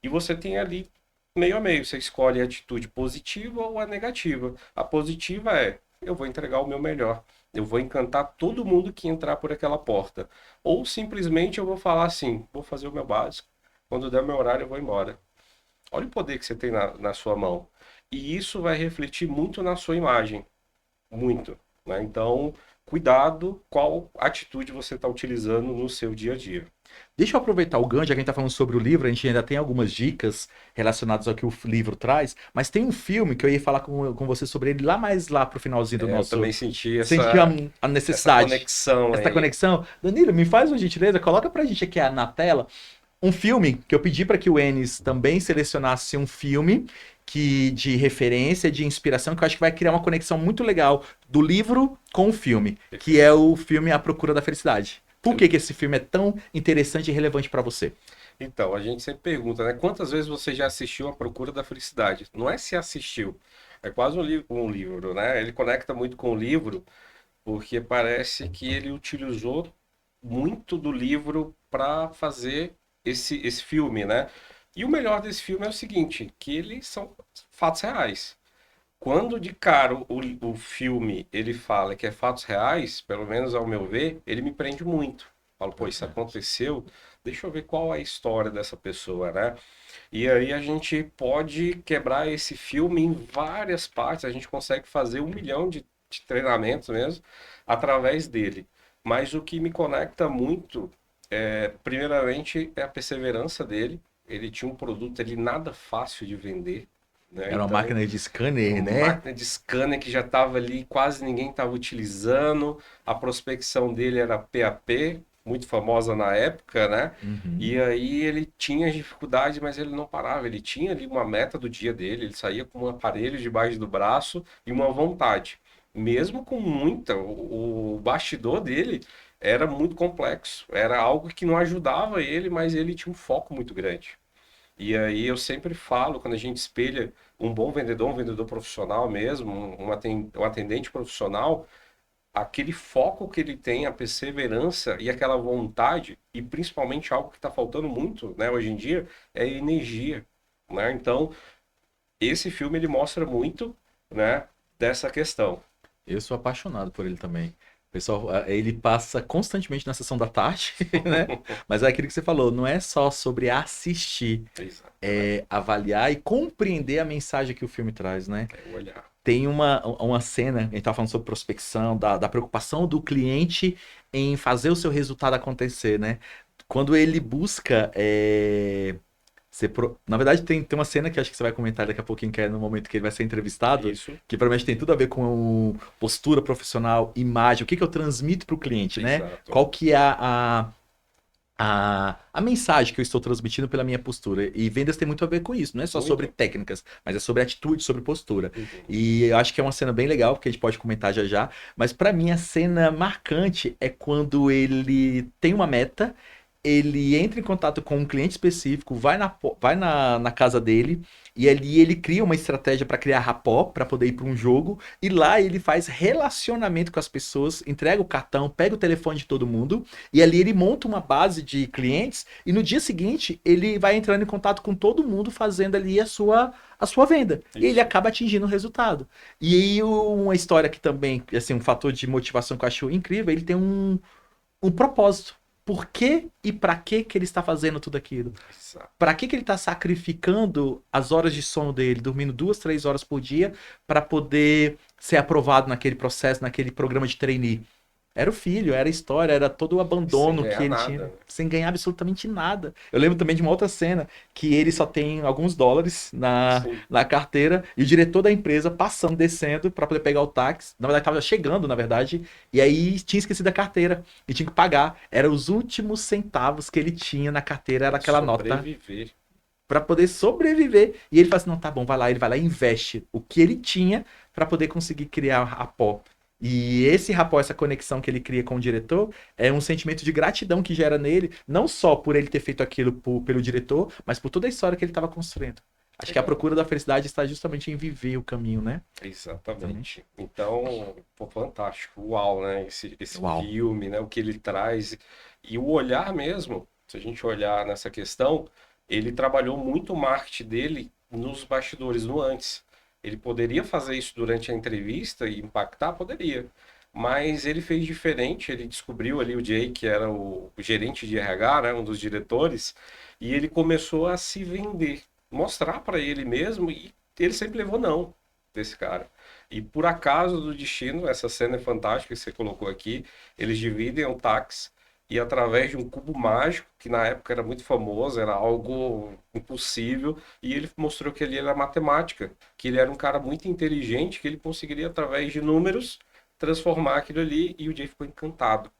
E você tem ali meio a meio, você escolhe a atitude positiva ou a negativa. A positiva é, eu vou entregar o meu melhor. Eu vou encantar todo mundo que entrar por aquela porta. Ou simplesmente eu vou falar assim, vou fazer o meu básico, quando der meu horário eu vou embora. Olha o poder que você tem na sua mão. E isso vai refletir muito na sua imagem. muito, né? Então, cuidado qual atitude você está utilizando no seu dia a dia. Deixa eu aproveitar o gancho, já que a gente tá falando sobre o livro, a gente ainda tem algumas dicas relacionadas ao que o livro traz, mas tem um filme que eu ia falar com você sobre ele lá mais lá pro finalzinho do Eu nosso. também senti Sentiu a essa necessidade, conexão essa aí. conexão. Danilo, me faz uma gentileza, coloca pra gente aqui na tela um filme que eu pedi para que o Enes também selecionasse um filme que de referência, de inspiração, que eu acho que vai criar uma conexão muito legal do livro com o filme, que é o filme A Procura da Felicidade. Por que esse filme é tão interessante e relevante para você? Então, a gente sempre pergunta, né? Quantas vezes você já assistiu A Procura da Felicidade? Não é se assistiu, é quase um livro, né? Ele conecta muito com o livro, porque parece que ele utilizou muito do livro para fazer esse filme, né? E o melhor desse filme é o seguinte, que eles são fatos reais. Quando de cara o filme ele fala que é fatos reais, pelo menos ao meu ver, ele me prende muito. Falo, pô, isso aconteceu, deixa eu ver qual é a história dessa pessoa, né? E aí a gente pode quebrar esse filme em várias partes, a gente consegue fazer 1 milhão de treinamentos mesmo através dele. Mas o que me conecta muito, primeiramente, é a perseverança dele. Ele tinha um produto ali nada fácil de vender, né? Era uma Então, máquina de scanner, uma né? máquina de scanner que já estava ali, quase ninguém estava utilizando. A prospecção dele era PAP, muito famosa na época, né? Uhum. E aí ele tinha dificuldade, mas ele não parava. Ele tinha ali uma meta do dia dele, ele saía com um aparelho debaixo do braço e uma vontade. Mesmo com muita, o bastidor dele era muito complexo. Era algo que não ajudava ele, mas ele tinha um foco muito grande. E aí eu sempre falo, quando a gente espelha um vendedor profissional mesmo, um atendente profissional, aquele foco que ele tem, a perseverança e aquela vontade, e principalmente algo que está faltando muito, né, hoje em dia, é a energia, né? Então, esse filme ele mostra muito, né, dessa questão. Eu sou apaixonado por ele também. O pessoal, ele passa constantemente na sessão da tarde, né? Mas é aquilo que você falou, não é só sobre assistir, Exatamente. é avaliar e compreender a mensagem que o filme traz, né? É o olhar. Tem uma cena, a gente estava falando sobre prospecção, da preocupação do cliente em fazer o seu resultado acontecer, né? Quando ele busca. Na verdade, tem uma cena que acho que você vai comentar daqui a pouquinho, que é no momento que ele vai ser entrevistado, Isso, que provavelmente tem tudo a ver com postura profissional, imagem, o que eu transmito para o cliente, né? exato. Qual que é a mensagem que eu estou transmitindo pela minha postura. E vendas tem muito a ver com isso. Não é só sobre Muito. técnicas, mas é sobre atitude, sobre postura. Uhum. E eu acho que é uma cena bem legal, porque a gente pode comentar já já. Mas para mim, a cena marcante é quando ele tem uma meta, ele entra em contato com um cliente específico, vai na casa dele. E ali ele cria uma estratégia para criar rapport, para poder ir para um jogo. E lá ele faz relacionamento com as pessoas, entrega o cartão, pega o telefone de todo mundo. E ali ele monta uma base de clientes e no dia seguinte ele vai entrando em contato com todo mundo fazendo ali a sua venda. E ele Isso. acaba atingindo o resultado. E aí uma história que também, assim, um fator de motivação que eu acho incrível, ele tem um propósito. Por que e para que ele está fazendo tudo aquilo? Exato. Para que ele está sacrificando as horas de sono dele, dormindo 2, 3 horas por dia, para poder ser aprovado naquele processo, naquele programa de trainee? Era o filho, era a história, era todo o Sem abandono que ganhar ele nada, tinha, né? sem ganhar absolutamente nada. Eu lembro também de uma outra cena que ele só tem alguns dólares na, Sim. na carteira e o diretor da empresa passando, descendo para poder pegar o táxi. Na verdade, estava chegando, na verdade, e aí tinha esquecido a carteira e tinha que pagar. Era os últimos centavos que ele tinha na carteira, era Para aquela nota sobreviver. para poder sobreviver. E ele fala assim: não, tá bom, vai lá. Ele vai lá e investe o que ele tinha para poder conseguir criar a pó. E esse rapport, essa conexão que ele cria com o diretor, é um sentimento de gratidão que gera nele, não só por ele ter feito aquilo pelo diretor, mas por toda a história que ele estava construindo. Acho que a Legal. procura da felicidade está justamente em viver o caminho, né? Também. Exatamente. Então, pô, fantástico. Uau, né? Esse Uau. filme, né? O que ele traz. E o olhar mesmo, se a gente olhar nessa questão, ele trabalhou muito o marketing dele nos bastidores, no antes. Ele poderia fazer isso durante a entrevista e impactar? Poderia. Mas ele fez diferente, ele descobriu ali o Jay, que era o gerente de RH, né, um dos diretores, e ele começou a se vender, mostrar para ele mesmo, e ele sempre levou não. desse cara. E por acaso do destino, essa cena é fantástica que você colocou aqui, eles dividem o táxi e através de um cubo mágico, que na época era muito famoso, era algo impossível, e ele mostrou que ele era matemática, que ele era um cara muito inteligente, que ele conseguiria através de números transformar aquilo ali, e o Jay ficou encantado.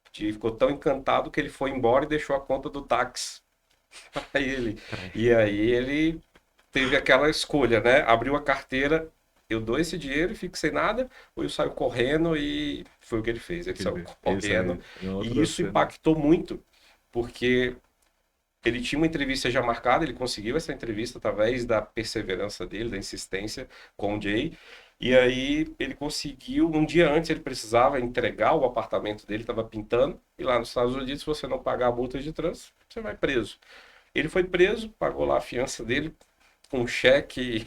O Jay ficou tão encantado que ele foi embora e deixou a conta do táxi para ele. E aí ele teve aquela escolha, né? Abriu a carteira, eu dou esse dinheiro e fico sem nada, ou eu saio correndo e foi o que ele fez. Ele saiu Isso aí, correndo em e outra isso cena. impactou muito, porque ele tinha uma entrevista já marcada, ele conseguiu essa entrevista através da perseverança dele, da insistência com o Jay. E aí ele conseguiu, um dia antes ele precisava entregar o apartamento dele, estava pintando, e lá nos Estados Unidos, se você não pagar a multa de trânsito, você vai preso. Ele foi preso, pagou lá a fiança dele com um cheque,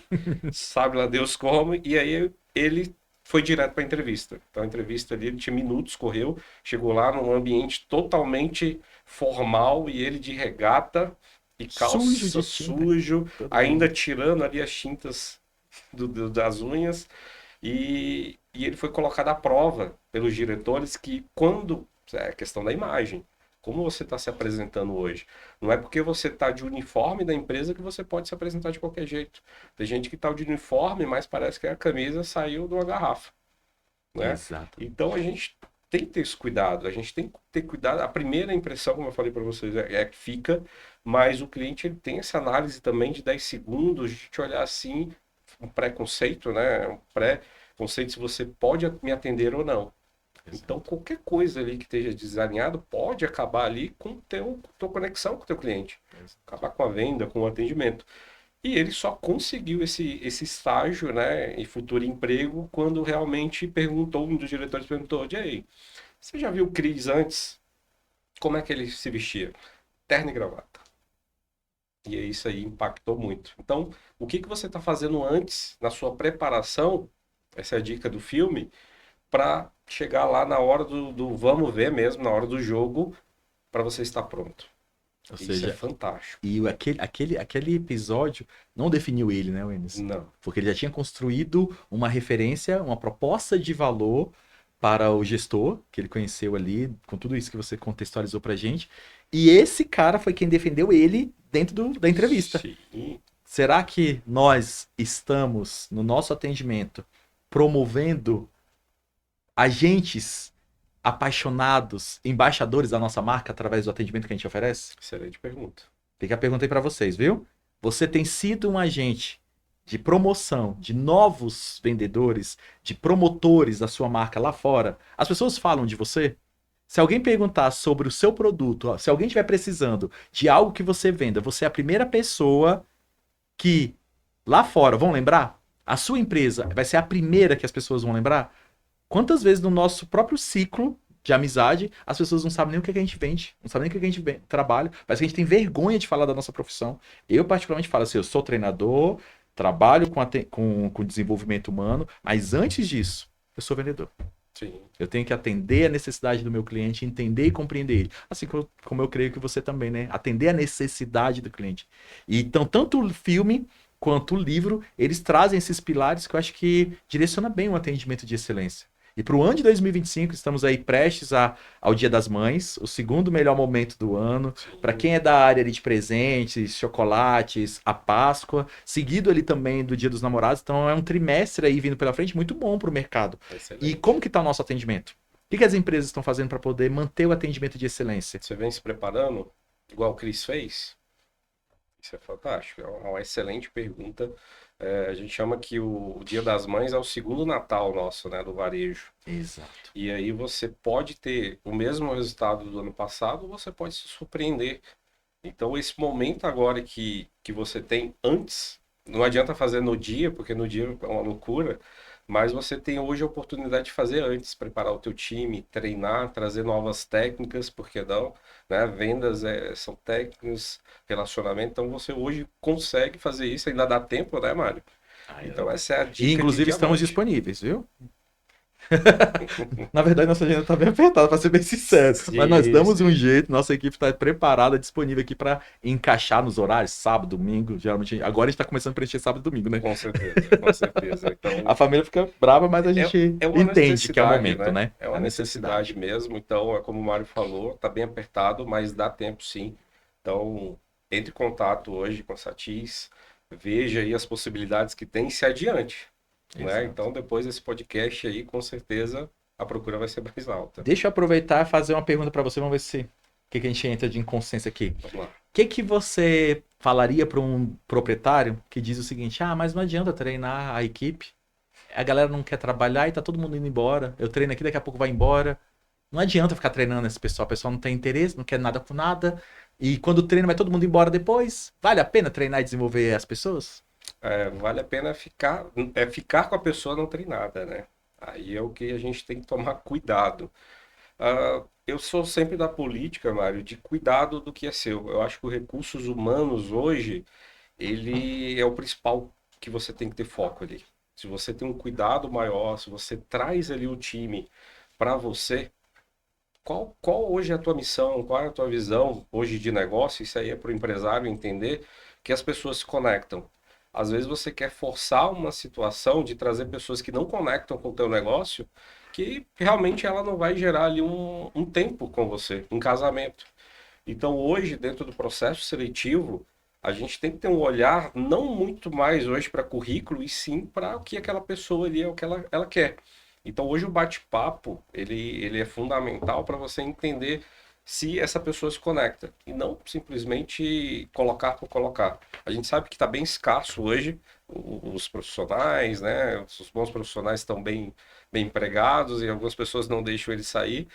sabe lá Deus como, e aí ele foi direto para a entrevista. Então a entrevista ali, ele tinha minutos, correu, chegou lá num ambiente totalmente formal e ele de regata e Sujo calça de tinta. sujo, Todo ainda mundo. tirando ali as tintas das unhas. E ele foi colocado à prova pelos diretores que quando é questão da imagem, como você está se apresentando hoje? Não é porque você está de uniforme da empresa que você pode se apresentar de qualquer jeito. Tem gente que está de uniforme, mas parece que a camisa saiu de uma garrafa, né? Exato. Então a gente tem que ter esse cuidado, a gente tem que ter cuidado. A primeira impressão, como eu falei para vocês, é que fica, mas o cliente ele tem essa análise também de 10 segundos, de te olhar assim, um preconceito, né? Um pré-conceito se você pode me atender ou não. Então, Exato. qualquer coisa ali que esteja desalinhado pode acabar ali com tua conexão com o teu cliente. Acabar com a venda, com o atendimento. E ele só conseguiu esse estágio, né, e futuro emprego quando realmente perguntou, um dos diretores perguntou, Jay, você já viu o Cris antes? Como é que ele se vestia? Terno e gravata. E isso aí impactou muito. Então, o que que você está fazendo antes, na sua preparação, essa é a dica do filme, para chegar lá na hora do vamos ver mesmo, na hora do jogo, para você estar pronto. Ou Isso é seja, fantástico. aquele episódio não definiu ele, né, Enes? Não. Porque ele já tinha construído uma referência, uma proposta de valor para o gestor, que ele conheceu ali, com tudo isso que você contextualizou pra gente. E esse cara foi quem defendeu ele dentro da entrevista. Sim. Será que nós estamos, no nosso atendimento, promovendo agentes apaixonados, embaixadores da nossa marca através do atendimento que a gente oferece? Excelente pergunta. Fica a pergunta aí para vocês, viu? Você tem sido um agente de promoção de novos vendedores, de promotores da sua marca lá fora? As pessoas falam de você? Se alguém perguntar sobre o seu produto, ó, se alguém estiver precisando de algo que você venda, você é a primeira pessoa que lá fora vão lembrar? A sua empresa vai ser a primeira que as pessoas vão lembrar? Quantas vezes no nosso próprio ciclo de amizade, as pessoas não sabem nem o que a gente vende, não sabem nem o que a gente trabalha, parece que a gente tem vergonha de falar da nossa profissão. Eu, particularmente, falo assim: eu sou treinador, trabalho com desenvolvimento humano, mas antes disso, eu sou vendedor. Sim. Eu tenho que atender a necessidade do meu cliente, entender e compreender ele. Assim como eu creio que você também, né? Atender a necessidade do cliente. E então, tanto o filme quanto o livro, eles trazem esses pilares que eu acho que direciona bem um atendimento de excelência. E para o ano de 2025, estamos aí prestes ao Dia das Mães, o segundo melhor momento do ano. Para Sim. quem é da área ali de presentes, chocolates, a Páscoa, seguido ali também do Dia dos Namorados. Então é um trimestre aí vindo pela frente muito bom para o mercado. E Excelente. como que está o nosso atendimento? O que as empresas estão fazendo para poder manter o atendimento de excelência? Você vem se preparando, igual o Cris fez? Isso é fantástico. É uma excelente pergunta. A gente chama que o Dia das Mães é o segundo Natal nosso, né, do varejo. Exato. E aí você pode ter o mesmo resultado do ano passado, ou você pode se surpreender. Então, esse momento agora que você tem antes, não adianta fazer no dia, porque no dia é uma loucura, mas você tem hoje a oportunidade de fazer antes, preparar o teu time, treinar, trazer novas técnicas, porque não, né? Vendas são técnicas, relacionamento, então você hoje consegue fazer isso, ainda dá tempo, né, Mário? Ah, Então essa é a E dica de inclusive estamos diamante. disponíveis, viu? Na verdade, nossa agenda tá bem apertada, para ser bem sincero. Mas nós Sim, damos um sim. jeito, nossa equipe está preparada, disponível aqui para encaixar nos horários, sábado, domingo. Geralmente, agora a gente tá começando a preencher sábado e domingo, né? Com certeza, com certeza. A Então, família fica brava, mas a gente é uma entende que é o necessidade, momento, né? né? É A uma necessidade necessidade. mesmo. Então, é como o Mário falou, tá bem apertado, mas dá tempo sim. Então, entre em contato hoje com a Satis, veja aí as possibilidades que tem e se adiante, né? Exato. Então, depois desse podcast aí, com certeza a procura vai ser mais alta. Deixa eu aproveitar e fazer uma pergunta para você, vamos ver se que a gente entra de inconsciência aqui. Vamos lá. Que você falaria para um proprietário que diz o seguinte: ah, mas não adianta treinar a equipe, a galera não quer trabalhar e tá todo mundo indo embora. Eu treino aqui, daqui a pouco vai embora. Não adianta ficar treinando esse pessoal, o pessoal não tem interesse, não quer nada com nada. E quando treina, vai todo mundo embora depois. Vale a pena treinar e desenvolver as pessoas? Vale a pena ficar com a pessoa não treinada, né? Aí é o que a gente tem que tomar cuidado. Eu sou sempre da política, Mário, de cuidado do que é seu. Eu acho que os recursos humanos hoje, ele é o principal que você tem que ter foco ali. Se você tem um cuidado maior, se você traz ali o time para você, qual hoje é a tua missão, qual é a tua visão hoje de negócio? Isso aí é para o empresário entender que as pessoas se conectam. Às vezes você quer forçar uma situação de trazer pessoas que não conectam com o teu negócio, que realmente ela não vai gerar ali um tempo com você, um casamento. Então hoje, dentro do processo seletivo, a gente tem que ter um olhar não muito mais hoje para currículo, e sim para o que aquela pessoa ali é o que ela quer. Então hoje o bate-papo, ele é fundamental para você entender se essa pessoa se conecta e não simplesmente colocar por colocar. A gente sabe que está bem escasso hoje os profissionais, né? Os bons profissionais estão bem empregados e algumas pessoas não deixam eles sair,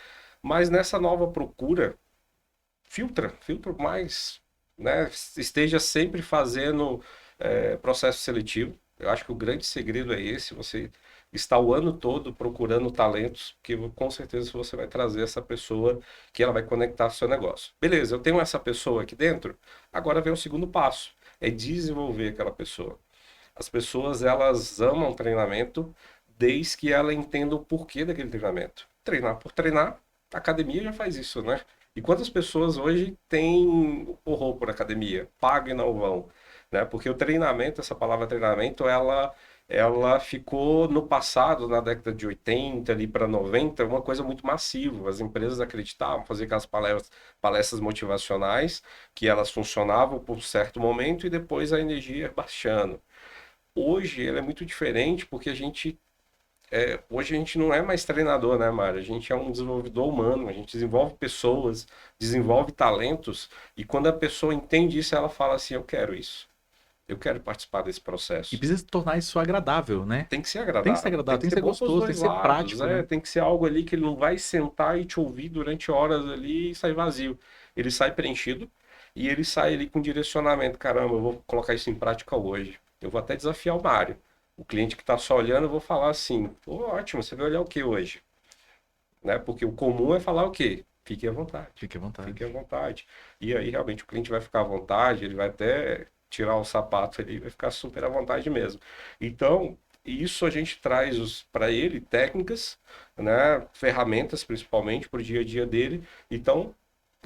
mas nessa nova procura, filtra mais, né? Esteja sempre fazendo processo seletivo. Eu acho que o grande segredo é esse, você está o ano todo procurando talentos, que com certeza você vai trazer essa pessoa que ela vai conectar ao seu negócio. Beleza, eu tenho essa pessoa aqui dentro, agora vem o segundo passo, é desenvolver aquela pessoa. As pessoas, elas amam treinamento desde que ela entenda o porquê daquele treinamento. Treinar por treinar, a academia já faz isso, né? E quantas pessoas hoje têm horror por academia, pagam e não vão, né? Porque o treinamento, essa palavra treinamento, ela ficou no passado, na década de 80 ali para 90, uma coisa muito massiva. As empresas acreditavam, fazer aquelas palestras motivacionais, que elas funcionavam por um certo momento e depois a energia ia baixando. Hoje ela é muito diferente porque hoje a gente não é mais treinador, né, Mário? A gente é um desenvolvedor humano, a gente desenvolve pessoas, desenvolve talentos, e quando a pessoa entende isso, ela fala assim: eu quero isso, eu quero participar desse E processo. precisa tornar isso agradável, né? Tem que ser Tem que ser agradável, tem agradável, que tem que ser ser bom para os gostoso, tem dois que ser lados, prático, né? né? Tem que ser algo ali que ele não vai sentar e te ouvir durante horas ali e sair vazio. Ele sai preenchido e ele sai ali com direcionamento. Caramba, eu vou colocar isso em prática hoje. Eu vou até desafiar o Mário. O cliente que está só olhando, eu vou falar assim: "Pô, ótimo, você vai olhar o que hoje?" Né? Porque o comum é falar o quê? Fique à vontade. Fique à Fique à vontade. vontade. E aí realmente o cliente vai ficar à vontade, ele vai até tirar o sapato ali, vai ficar super à vontade mesmo. Então, isso a gente traz para ele técnicas, né, ferramentas principalmente para o dia a dia dele. Então,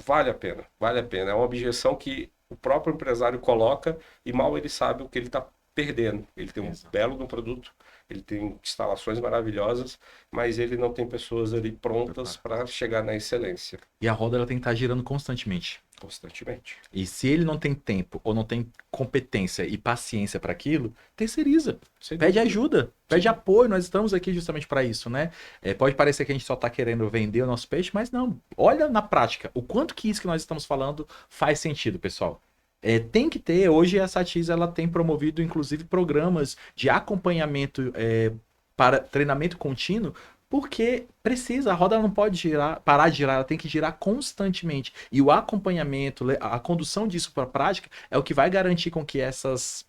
vale a pena, vale a pena. É uma objeção que o próprio empresário coloca e mal ele sabe o que ele está perdendo. Ele tem um Exato. belo no produto, ele tem instalações maravilhosas, mas ele não tem pessoas ali prontas Prepara. para chegar na excelência E a roda ela tem que estar girando constantemente. constantemente. E se ele não tem tempo ou não tem competência e paciência para aquilo, terceiriza. Sem Pede dúvida. ajuda, pede Sim, apoio. Nós estamos aqui justamente para isso, né? Pode parecer que a gente só está querendo vender o nosso peixe, mas não. Olha na prática o quanto que isso que nós estamos falando faz sentido, pessoal. Tem que ter. Hoje a Satis ela tem promovido, inclusive, programas de acompanhamento para treinamento contínuo, porque precisa, a roda ela não pode girar, parar de girar, ela tem que girar constantemente. E o acompanhamento, a condução disso para a prática é o que vai garantir com que essas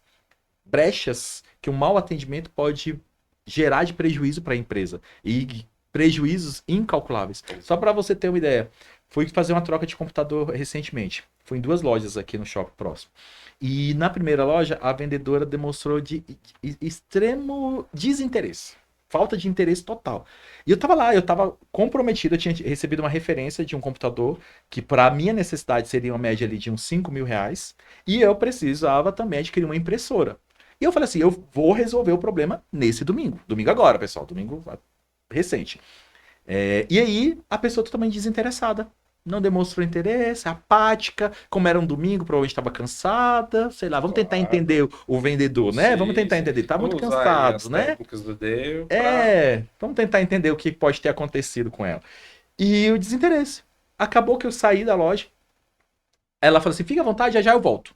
brechas que um mau atendimento pode gerar de prejuízo para a empresa. E prejuízos incalculáveis. Só para você ter uma ideia, fui fazer uma troca de computador recentemente. Fui em duas lojas aqui no shopping próximo. E na primeira loja, a vendedora demonstrou de extremo desinteresse. falta de interesse total. E eu tava lá, eu tava comprometido, eu tinha recebido uma referência de um computador que para minha necessidade seria uma média ali de uns R$ 5.000, e eu precisava também adquirir uma impressora. E eu falei assim, eu vou resolver o problema nesse domingo. Domingo agora, pessoal, domingo recente. E aí, a pessoa totalmente desinteressada. Não demonstrou interesse, apática, como era um domingo, provavelmente estava cansada, sei lá, vamos tentar Claro. entender o vendedor, né? Vamos Sim, tentar sim. entender, tá muito Vamos usar aí cansado, as né? técnicas do Dale para. Vamos tentar entender o que pode ter acontecido com ela. E o desinteresse. Acabou que eu saí da loja, ela falou assim, fica à vontade, já já eu volto.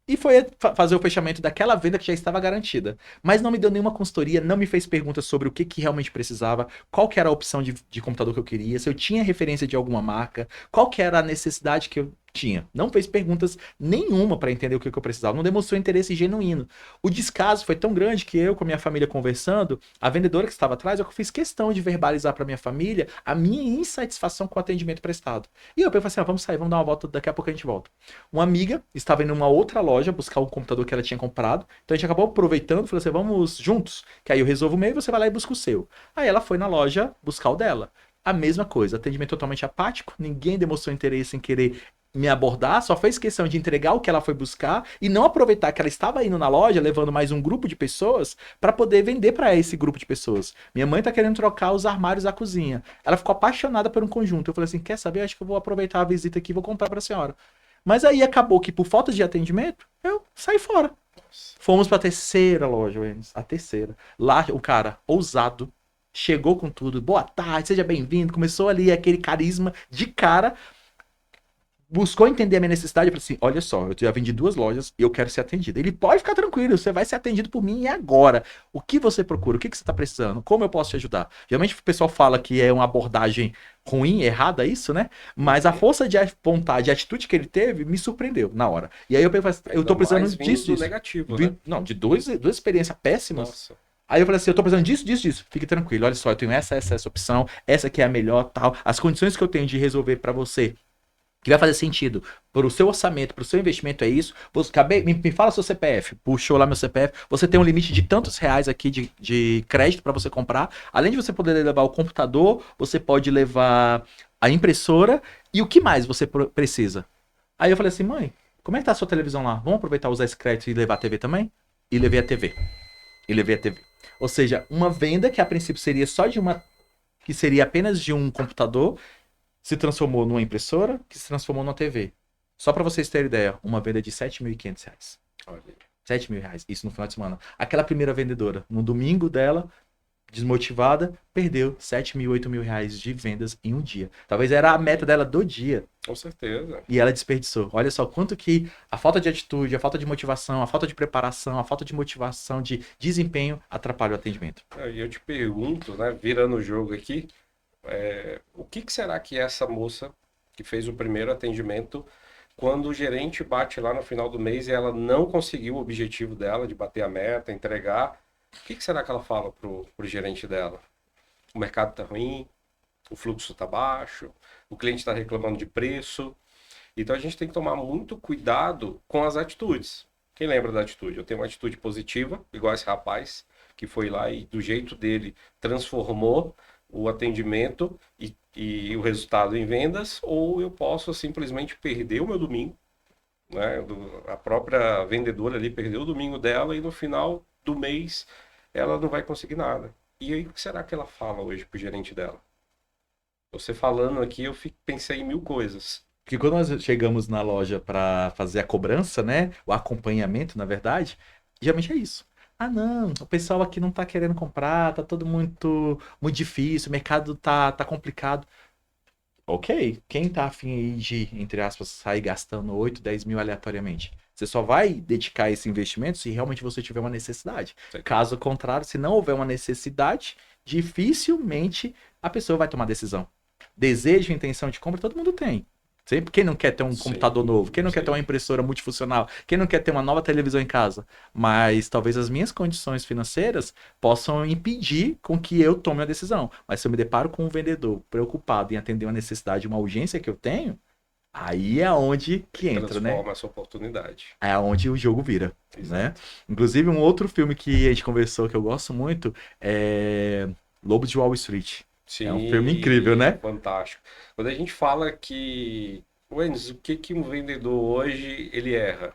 E foi fazer o fechamento daquela venda que já estava garantida. Mas não me deu nenhuma consultoria, não me fez perguntas sobre o que realmente precisava, qual que era a opção de computador que eu queria, se eu tinha referência de alguma marca, qual que era a necessidade que eu tinha. Não fez perguntas nenhuma para entender o que eu precisava, não demonstrou interesse genuíno. O descaso foi tão grande que eu, com a minha família conversando, a vendedora que estava atrás, eu fiz questão de verbalizar para minha família a minha insatisfação com o atendimento prestado. E eu falei assim, vamos sair, vamos dar uma volta, daqui a pouco a gente volta. Uma amiga estava indo numa outra loja buscar um computador que ela tinha comprado. Então a gente acabou aproveitando, falou assim, vamos juntos, que aí eu resolvo o meu e você vai lá e busca o seu. Aí ela foi na loja buscar o dela. A mesma coisa, atendimento totalmente apático, ninguém demonstrou interesse em querer me abordar, só fez questão de entregar o que ela foi buscar e não aproveitar que ela estava indo na loja, levando mais um grupo de pessoas para poder vender para esse grupo de pessoas. Minha mãe tá querendo trocar os armários da cozinha. Ela ficou apaixonada por um conjunto. Eu falei assim, quer saber? Acho que eu vou aproveitar a visita aqui e vou comprar para a senhora. Mas aí acabou que por falta de atendimento, eu saí fora. Fomos para a terceira loja, Enes, a terceira. Lá o cara, ousado, chegou com tudo. Boa tarde, seja bem-vindo. Começou ali aquele carisma de cara. Buscou entender a minha necessidade e falou assim: olha só, eu já vendi 2 lojas e eu quero ser atendido. Ele pode ficar tranquilo, você vai ser atendido por mim e agora. O que você procura? O que você está precisando? Como eu posso te ajudar? Geralmente o pessoal fala que é uma abordagem ruim, errada, isso, né? Mas a força de vontade, a atitude que ele teve me surpreendeu na hora. E aí eu falei, eu tô precisando disso, disso. Negativo, né? Não, de duas experiências péssimas. Nossa. Aí eu falei assim, eu tô precisando disso, disso, disso. Fique tranquilo, olha só, eu tenho essa opção, essa aqui é a melhor, tal. As condições que eu tenho de resolver para você que vai fazer sentido para o seu orçamento, para o seu investimento é isso. Me fala seu CPF. Puxou lá meu CPF. Você tem um limite de tantos reais aqui de crédito para você comprar. Além de você poder levar o computador, você pode levar a impressora. E o que mais você precisa? Aí eu falei assim, mãe, como é que tá a sua televisão lá? Vamos aproveitar usar esse crédito e levar a TV também? E levei a TV. E levei a TV. Ou seja, uma venda que a princípio seria só de uma... que seria apenas de um computador... se transformou numa impressora, que se transformou numa TV. Só para vocês terem ideia, uma venda de R$ 7.500. R$ 7.000, isso no final de semana. Aquela primeira vendedora, no domingo dela, desmotivada, perdeu R$ 7.000, R$ 8.000 de vendas em um dia. Talvez era a meta dela do dia. Com certeza. E ela desperdiçou. Olha só quanto que a falta de atitude, a falta de motivação, a falta de preparação, a falta de motivação, de desempenho atrapalha o atendimento. E eu te pergunto, né, virando o jogo aqui, o que será que essa moça que fez o primeiro atendimento, quando o gerente bate lá no final do mês e ela não conseguiu o objetivo dela de bater a meta, entregar, o que será que ela fala pro gerente dela? O mercado tá ruim, o fluxo tá baixo, o cliente está reclamando de preço. Então a gente tem que tomar muito cuidado com as atitudes. Quem lembra da atitude? Eu tenho uma atitude positiva, igual esse rapaz que foi lá e do jeito dele transformou o atendimento e o resultado em vendas, ou eu posso simplesmente perder o meu domingo, né? A própria vendedora ali perdeu o domingo dela e no final do mês ela não vai conseguir nada. E aí, o que será que ela fala hoje pro gerente dela? Você falando aqui, eu pensei em 1000 coisas. Porque quando nós chegamos na loja para fazer a cobrança, né? O acompanhamento, na verdade, geralmente é isso. Ah, não, o pessoal aqui não tá querendo comprar, tá tudo muito difícil, o mercado tá complicado. Ok, quem tá afim aí de, entre aspas, sair gastando 8, 10 mil aleatoriamente? Você só vai dedicar esse investimento se realmente você tiver uma necessidade. Caso contrário, se não houver uma necessidade, dificilmente a pessoa vai tomar decisão. Desejo e intenção de compra, todo mundo tem. Sempre quem não quer ter um computador novo, quem não quer ter uma impressora multifuncional, quem não quer ter uma nova televisão em casa. Mas talvez as minhas condições financeiras possam impedir com que eu tome a decisão. Mas se eu me deparo com um vendedor preocupado em atender uma necessidade, uma urgência que eu tenho, Aí é onde que entra, né? Transforma essa oportunidade. É onde o jogo vira, né? Exato. Inclusive, um outro filme que a gente conversou que eu gosto muito é Lobos de Wall Street. É um filme incrível, Sim, né? fantástico. Quando a gente fala que, Wenders, o que que um vendedor hoje ele erra?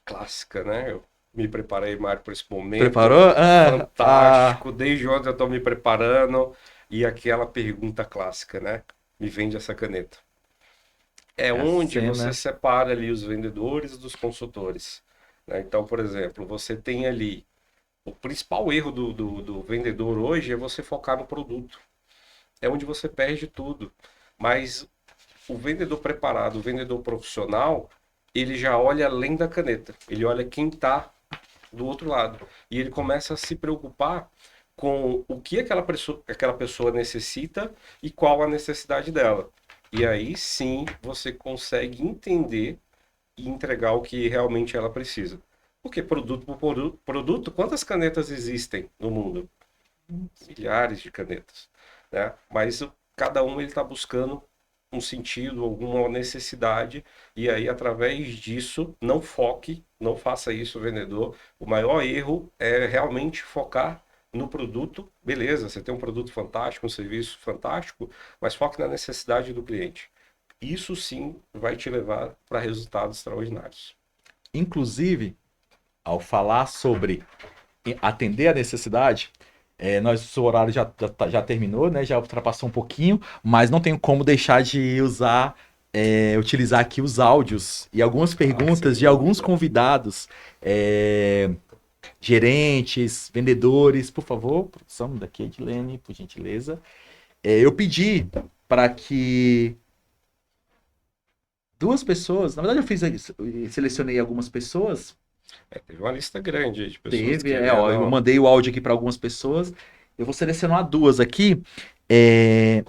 Clássica, né? Eu me preparei, Mário, para esse momento. Preparou? Fantástico. Desde ontem eu estou me preparando. E aquela pergunta clássica, né? Me vende essa caneta. É É a onde você cena. separa ali os vendedores dos consultores, né? Então, por exemplo, você tem ali o principal erro do vendedor hoje é você focar no produto. É onde você perde tudo. Mas o vendedor preparado, o vendedor profissional, ele já olha além da caneta. Ele olha quem está do outro lado. E ele começa a se preocupar com o que aquela pessoa necessita e qual a necessidade dela. E aí sim você consegue entender e entregar o que realmente ela precisa. Porque produto por produto, quantas canetas existem no mundo? Milhares de canetas, né? Mas cada um ele está buscando um sentido, alguma necessidade, e aí através disso, não foque, não faça isso, vendedor. O maior erro é realmente focar no produto. Beleza, você tem um produto fantástico, um serviço fantástico, mas foque na necessidade do cliente. Isso sim vai te levar para resultados extraordinários. Inclusive, ao falar sobre atender a necessidade, o horário já terminou, né? Já ultrapassou um pouquinho, mas não tenho como deixar de utilizar aqui os áudios e algumas Ah, sem perguntas de alguns dúvida. convidados, gerentes, vendedores. Por favor, produção daqui, Edilene, por gentileza. Eu pedi para que duas pessoas, na verdade selecionei algumas pessoas. Teve uma lista grande aí de pessoas Teve, ó, eu querendo. mandei o áudio aqui para algumas pessoas. Eu vou selecionar duas aqui, é,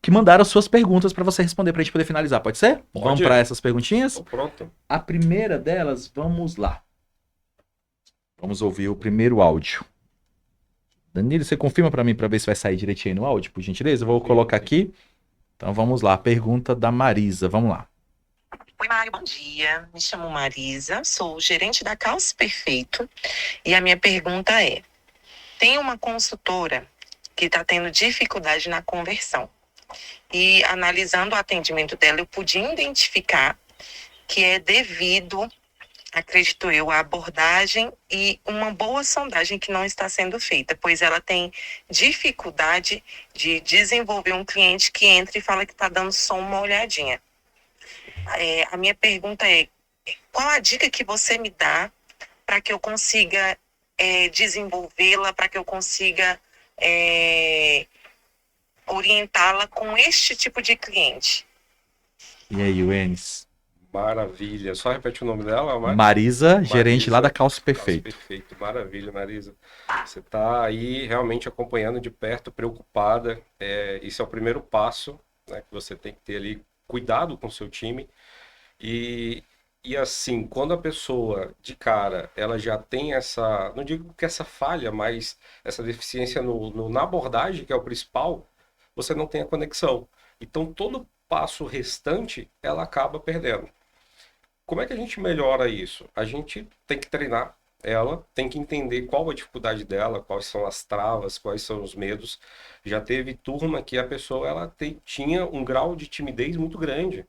que mandaram suas perguntas para você responder para a gente poder finalizar. Pode ser? Vamos para Pode? essas perguntinhas? Tô pronto. A primeira delas, vamos lá. Vamos ouvir o primeiro áudio. Danilo, você confirma para mim para ver se vai sair direitinho no áudio, por gentileza? Eu vou Confirmo colocar sim. aqui. Então vamos lá. Pergunta da Marisa. Vamos lá. Oi, Mário, bom dia. Me chamo Marisa, sou gerente da Calce Perfeito e a minha pergunta é: tem uma consultora que está tendo dificuldade na conversão e analisando o atendimento dela, eu pude identificar que é devido, acredito eu, à abordagem e uma boa sondagem que não está sendo feita, pois ela tem dificuldade de desenvolver um cliente que entra e fala que está dando só uma olhadinha. A minha pergunta é: qual a dica que você me dá para que eu consiga desenvolvê-la, para que eu consiga orientá-la com este tipo de cliente? E aí, Enes? Maravilha. Só repete o nome dela, Mário? Marisa, gerente lá da Marisa. Calço Nossa, Perfeito. perfeito. Maravilha, Marisa. Você está aí realmente acompanhando de perto, preocupada. Isso é o primeiro passo, né, que você tem que ter ali cuidado com o seu time. E, e assim, quando a pessoa de cara, ela já tem essa, não digo que essa falha, mas essa deficiência na abordagem, que é o principal, você não tem a conexão. Então, todo passo restante, ela acaba perdendo. Como é que a gente melhora isso? A gente tem que treinar ela, tem que entender qual a dificuldade dela, quais são as travas, quais são os medos. Já teve turma que a pessoa tinha um grau de timidez muito grande.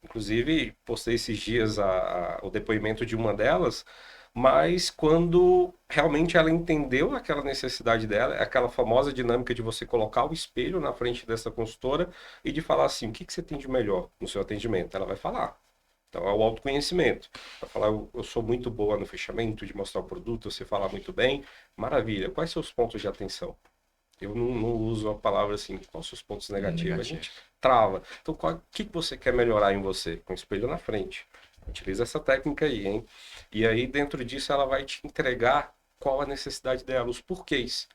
Inclusive, postei esses dias o depoimento de uma delas, mas quando realmente ela entendeu aquela necessidade dela, aquela famosa dinâmica de você colocar o espelho na frente dessa consultora e de falar assim, o que que você tem de melhor no seu atendimento? Ela vai falar. Então, é o autoconhecimento. Vai falar, eu sou muito boa no fechamento, de mostrar o produto, você fala muito bem. Maravilha. Quais são os pontos de atenção? Eu não uso a palavra assim, quais são os pontos negativos? A gente trava. Então, o que você quer melhorar em você? Com o espelho na frente. Utiliza essa técnica aí, hein? E aí, dentro disso, ela vai te entregar qual a necessidade dela, os porquês.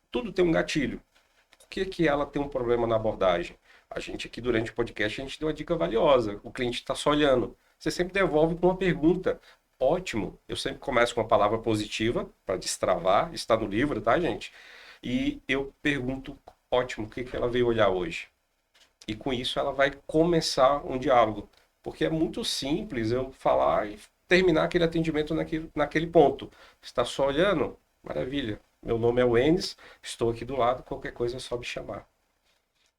Tudo tem um gatilho. Por que que ela tem um problema na abordagem? A gente aqui, durante o podcast, a gente deu uma dica valiosa. O cliente está só olhando. Você sempre devolve com uma pergunta. Ótimo. Eu sempre começo com uma palavra positiva, para destravar. Está no livro, tá, gente? E eu pergunto, ótimo, o que que ela veio olhar hoje? E com isso ela vai começar um diálogo. Porque é muito simples eu falar e terminar aquele atendimento naquele ponto. Está só olhando? Maravilha. Meu nome é Wenis, estou aqui do lado, qualquer coisa é só me chamar.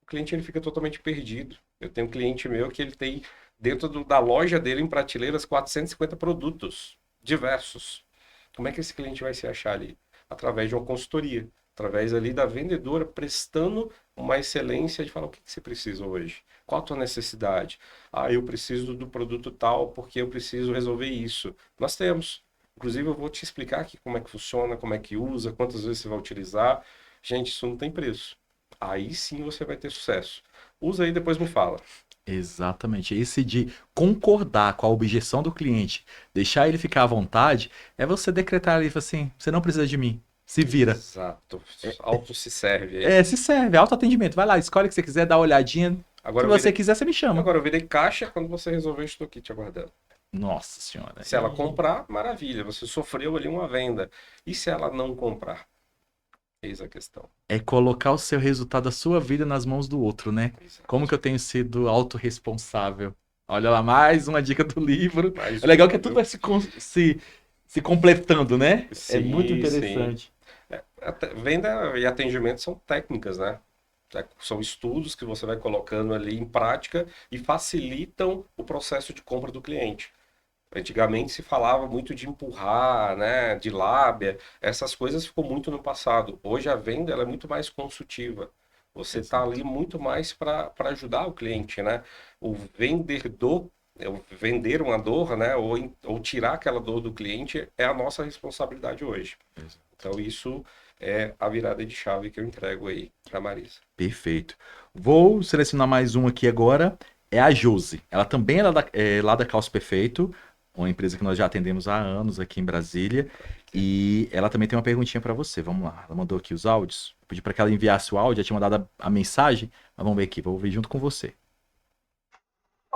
O cliente ele fica totalmente perdido. Eu tenho um cliente meu que ele tem dentro da loja dele em prateleiras 450 produtos diversos. Como é que esse cliente vai se achar ali? Através de uma consultoria, através ali da vendedora prestando uma excelência de falar o que você precisa hoje, qual a tua necessidade. Ah, eu preciso do produto tal porque eu preciso resolver isso. Nós temos. Inclusive eu vou te explicar aqui como é que funciona, como é que usa, quantas vezes você vai utilizar. Gente, isso não tem preço. Aí sim você vai ter sucesso. Usa aí e depois me fala. Exatamente. Esse de concordar com a objeção do cliente, deixar ele ficar à vontade, é você decretar ali, assim, você não precisa de mim, se vira. Exato. Auto se serve aí. Se serve, autoatendimento. Vai lá, escolhe o que você quiser, dá uma olhadinha. Agora Se eu você virei, quiser, você me chama. agora eu virei caixa quando você resolveu estou aqui te aguardando. Nossa senhora. Se ela comprar, maravilha, você sofreu ali uma venda. E se ela não comprar? Eis a questão. É colocar o seu resultado da sua vida nas mãos do outro, né? Exato. Como que eu tenho sido autorresponsável? Olha lá, mais uma dica do livro. Mais É legal um, que tudo viu? vai se completando, né? É Sim, muito sim. interessante. Venda e atendimento são técnicas, né? São estudos que você vai colocando ali em prática e facilitam o processo de compra do cliente. Antigamente se falava muito de empurrar, né, de lábia, essas coisas ficou muito no passado. Hoje a venda ela é muito mais consultiva. Você está Exato. ali muito mais para ajudar o cliente, né? O vendedor, o vender uma dor, né, ou tirar aquela dor do cliente é a nossa responsabilidade hoje. Exato. Então isso é a virada de chave que eu entrego aí para Marisa. Perfeito. Vou selecionar mais um aqui agora. É a Josi. Ela também lá da Calço Perfeito, uma empresa que nós já atendemos há anos aqui em Brasília. E ela também tem uma perguntinha para você. Vamos lá. Ela mandou aqui os áudios. Pedi para que ela enviasse o áudio, já tinha mandado a mensagem. Mas vamos ver aqui, vou ouvir junto com você.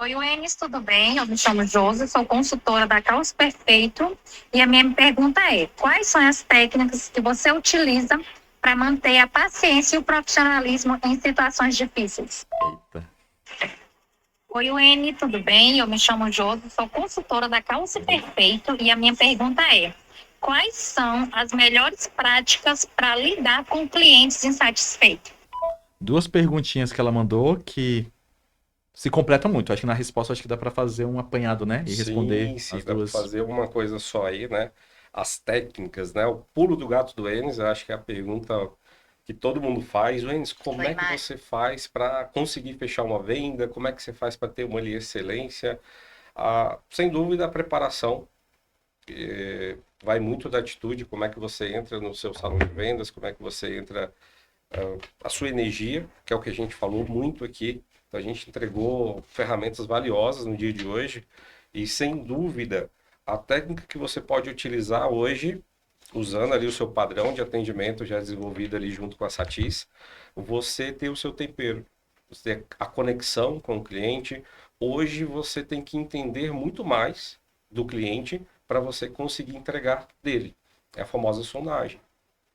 Oi, Wenis, tudo bem? Eu me chamo Josi, sou consultora da Calço Perfeito e a minha pergunta é: quais são as técnicas que você utiliza para manter a paciência e o profissionalismo em situações difíceis? Eita. Oi, Wenis, tudo bem? Eu me chamo Josi, sou consultora da Calço Perfeito e a minha pergunta é: quais são as melhores práticas para lidar com clientes insatisfeitos? Duas perguntinhas que ela mandou que se completam muito. Acho que na resposta acho que dá para fazer um apanhado, né? E responder Sim, sim, as dá para duas. fazer uma coisa só aí, né? As técnicas, né? O pulo do gato do Enes, eu acho que é a pergunta que todo mundo faz. Enes, como é que você faz para conseguir fechar uma venda? Como é que você faz para ter uma ali excelência? Ah, sem dúvida, a preparação vai muito da atitude, como é que você entra no seu salão de vendas, como é que você entra, a sua energia, que é o que a gente falou muito aqui. Então, a gente entregou ferramentas valiosas no dia de hoje e, sem dúvida, a técnica que você pode utilizar hoje, usando ali o seu padrão de atendimento já desenvolvido ali junto com a Satis, você tem o seu tempero, você tem a conexão com o cliente. Hoje você tem que entender muito mais do cliente para você conseguir entregar dele. É a famosa sondagem.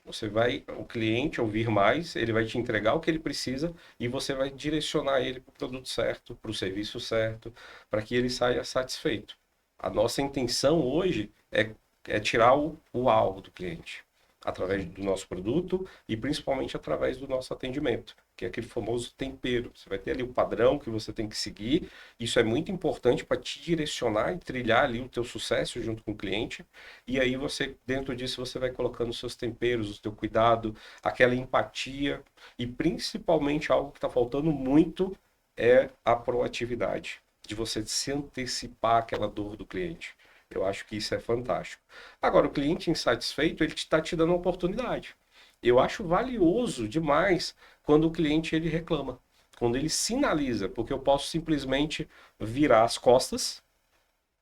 Você vai, o cliente ouvir mais, ele vai te entregar o que ele precisa e você vai direcionar ele para o produto certo, para o serviço certo, para que ele saia satisfeito. A nossa intenção hoje é tirar o alvo do cliente, através do nosso produto e principalmente através do nosso atendimento, que é aquele famoso tempero. Você vai ter ali o padrão que você tem que seguir. Isso é muito importante para te direcionar e trilhar ali o teu sucesso junto com o cliente. E aí você, dentro disso, você vai colocando os seus temperos, o teu cuidado, aquela empatia e principalmente algo que está faltando muito é a proatividade, de você se antecipar àquela dor do cliente. Eu acho que isso é fantástico. Agora, o cliente insatisfeito, ele está te dando uma oportunidade. Eu acho valioso demais quando o cliente ele reclama, quando ele sinaliza, porque eu posso simplesmente virar as costas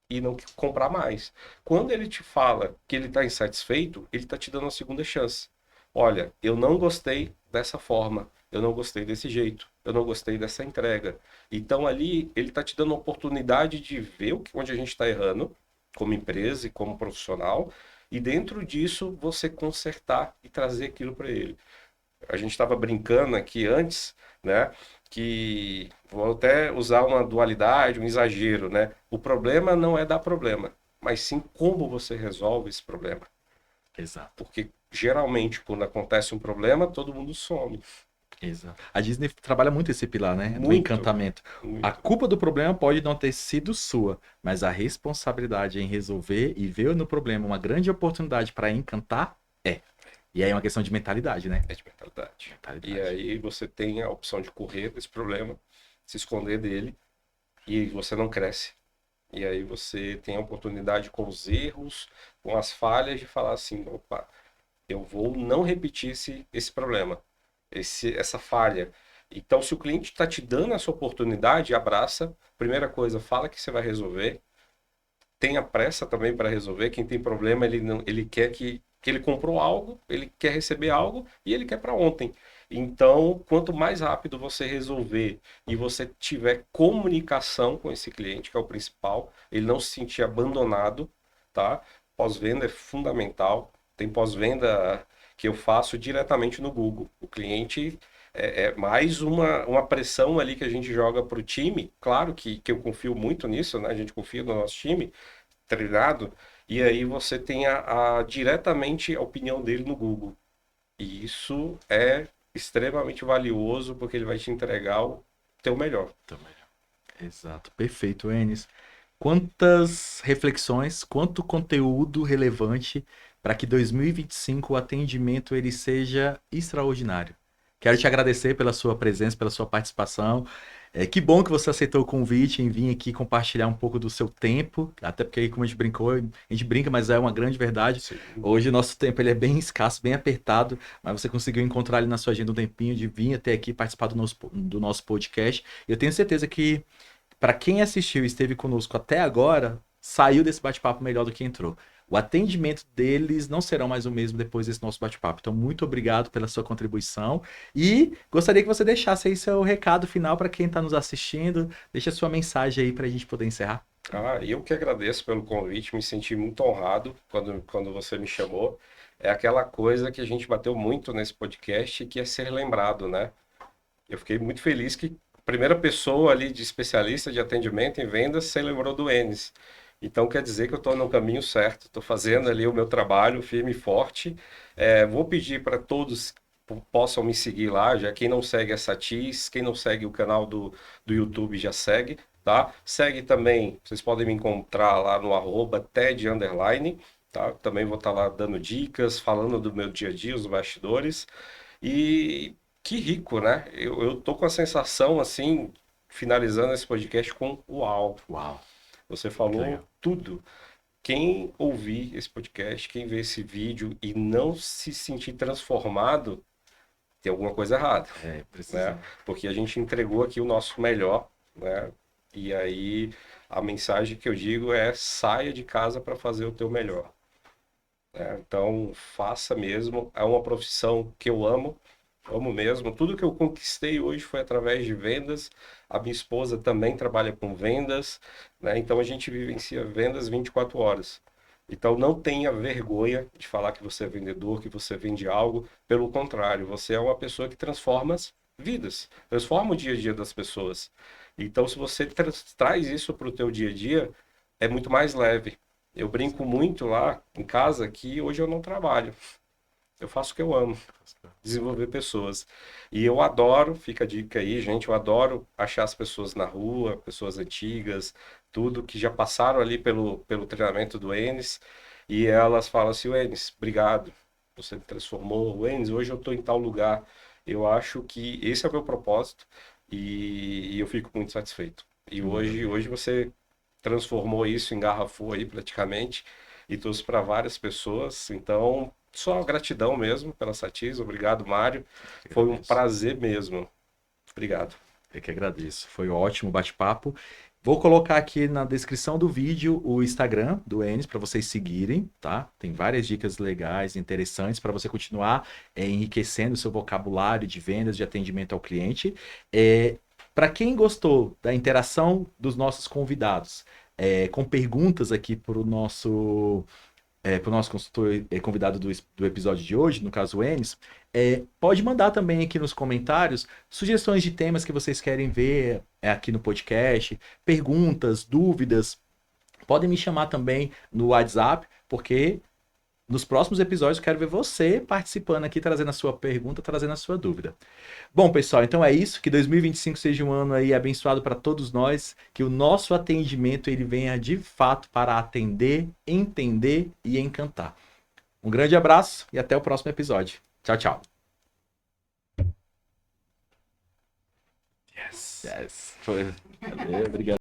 e não comprar mais. Quando ele te fala que ele está insatisfeito, ele está te dando uma segunda chance. Olha, eu não gostei dessa forma, eu não gostei desse jeito, eu não gostei dessa entrega. Então ali ele está te dando uma oportunidade de ver onde a gente está errando, como empresa e como profissional, e dentro disso você consertar e trazer aquilo para ele. A gente estava brincando aqui antes, né? que vou até usar uma dualidade, um exagero, né? O problema não é dar problema, mas sim como você resolve esse problema. Exato. Porque geralmente quando acontece um problema, todo mundo some. Exato. A Disney trabalha muito esse pilar, né? Do Muito, encantamento. muito. A culpa do problema pode não ter sido sua, mas a responsabilidade em resolver e ver no problema uma grande oportunidade para encantar é. E aí é uma questão de mentalidade, né? É de mentalidade. Mentalidade. E aí você tem a opção de correr desse problema, se esconder dele, e você não cresce. E aí você tem a oportunidade com os erros, com as falhas, de falar assim, opa, eu vou não repetir esse problema, essa falha. Então, se o cliente está te dando essa oportunidade, abraça. Primeira coisa, fala que você vai resolver. Tenha pressa também para resolver. Quem tem problema, ele, não, ele quer que ele comprou algo, ele quer receber algo e ele quer para ontem. Então, quanto mais rápido você resolver e você tiver comunicação com esse cliente, que é o principal, ele não se sentir abandonado, tá? Pós-venda é fundamental. Tem pós-venda que eu faço diretamente no Google. O cliente é mais uma pressão ali que a gente joga para o time. Claro que eu confio muito nisso, né? A gente confia no nosso time treinado. E aí você tem diretamente a opinião dele no Google. E isso é extremamente valioso porque ele vai te entregar o teu melhor. Também. Exato. Perfeito, Enes. Quantas reflexões, quanto conteúdo relevante para que 2025 o atendimento ele seja extraordinário. Quero te agradecer pela sua presença, pela sua participação. Que bom que você aceitou o convite em vir aqui compartilhar um pouco do seu tempo, até porque, como a gente brincou, a gente brinca, mas é uma grande verdade. Sim. Hoje o nosso tempo ele é bem escasso, bem apertado, mas você conseguiu encontrar ali na sua agenda um tempinho de vir até aqui participar do nosso podcast. Eu tenho certeza que para quem assistiu e esteve conosco até agora, saiu desse bate-papo melhor do que entrou. O atendimento deles não será mais o mesmo depois desse nosso bate-papo. Então, muito obrigado pela sua contribuição e gostaria que você deixasse aí seu recado final para quem está nos assistindo. Deixa a sua mensagem aí para a gente poder encerrar. Eu que agradeço pelo convite, me senti muito honrado quando você me chamou. É aquela coisa que a gente bateu muito nesse podcast, que é ser lembrado, né? Eu fiquei muito feliz que a primeira pessoa ali de especialista de atendimento em vendas se lembrou do Enes. Então quer dizer que eu estou no caminho certo, estou fazendo ali o meu trabalho firme e forte. Vou pedir para todos que possam me seguir lá, já quem não segue a Satis, quem não segue o canal do YouTube já segue, tá? Segue também, vocês podem me encontrar lá no @ted_, tá? Também vou estar lá dando dicas, falando do meu dia a dia, os bastidores. E que rico, né? Eu tô com a sensação, assim, finalizando esse podcast com uau. Uau! Você Que falou legal. tudo. Quem ouvir esse podcast, quem ver esse vídeo e não se sentir transformado, tem alguma coisa errada, Precisa. né? Porque a gente entregou aqui o nosso melhor, né? E aí a mensagem que eu digo é: saia de casa para fazer o teu melhor, né? Então faça mesmo. É uma profissão que eu amo. Amo mesmo. Tudo que eu conquistei hoje foi através de vendas. A minha esposa também trabalha com vendas, né? Então a gente vivencia vendas 24 horas. Então não tenha vergonha de falar que você é vendedor, que você vende algo. Pelo contrário, você é uma pessoa que transforma as vidas, transforma o dia a dia das pessoas. Então se você traz isso para o teu dia a dia, é muito mais leve. Eu brinco muito lá em casa que hoje eu não trabalho. Eu faço o que eu amo, desenvolver pessoas. E eu adoro, fica a dica aí, gente, eu adoro achar as pessoas na rua, pessoas antigas, tudo, que já passaram ali pelo treinamento do Enes, e elas falam assim: o Enes, obrigado, você me transformou. O Enes, hoje eu estou em tal lugar. Eu acho que esse é o meu propósito e eu fico muito satisfeito. E hoje você transformou isso, engarrafou aí praticamente e trouxe para várias pessoas. Então, só gratidão mesmo pela Satis. Obrigado, Mário. Foi um prazer mesmo. Obrigado. Eu que agradeço. Foi um ótimo bate-papo. Vou colocar aqui na descrição do vídeo o Instagram do Enes para vocês seguirem, tá? Tem várias dicas legais, interessantes para você continuar enriquecendo o seu vocabulário de vendas, de atendimento ao cliente. Para quem gostou da interação dos nossos convidados, com perguntas aqui para o nosso para o nosso consultor convidado do episódio de hoje, no caso o Enes, pode mandar também aqui nos comentários sugestões de temas que vocês querem ver aqui no podcast, perguntas, dúvidas. Podem me chamar também no WhatsApp, porque nos próximos episódios eu quero ver você participando aqui, trazendo a sua pergunta, trazendo a sua dúvida. Bom, pessoal, então é isso. Que 2025 seja um ano aí abençoado para todos nós. Que o nosso atendimento ele venha de fato para atender, entender e encantar. Um grande abraço e até o próximo episódio. Tchau, tchau. Yes. Foi. Valeu, obrigado.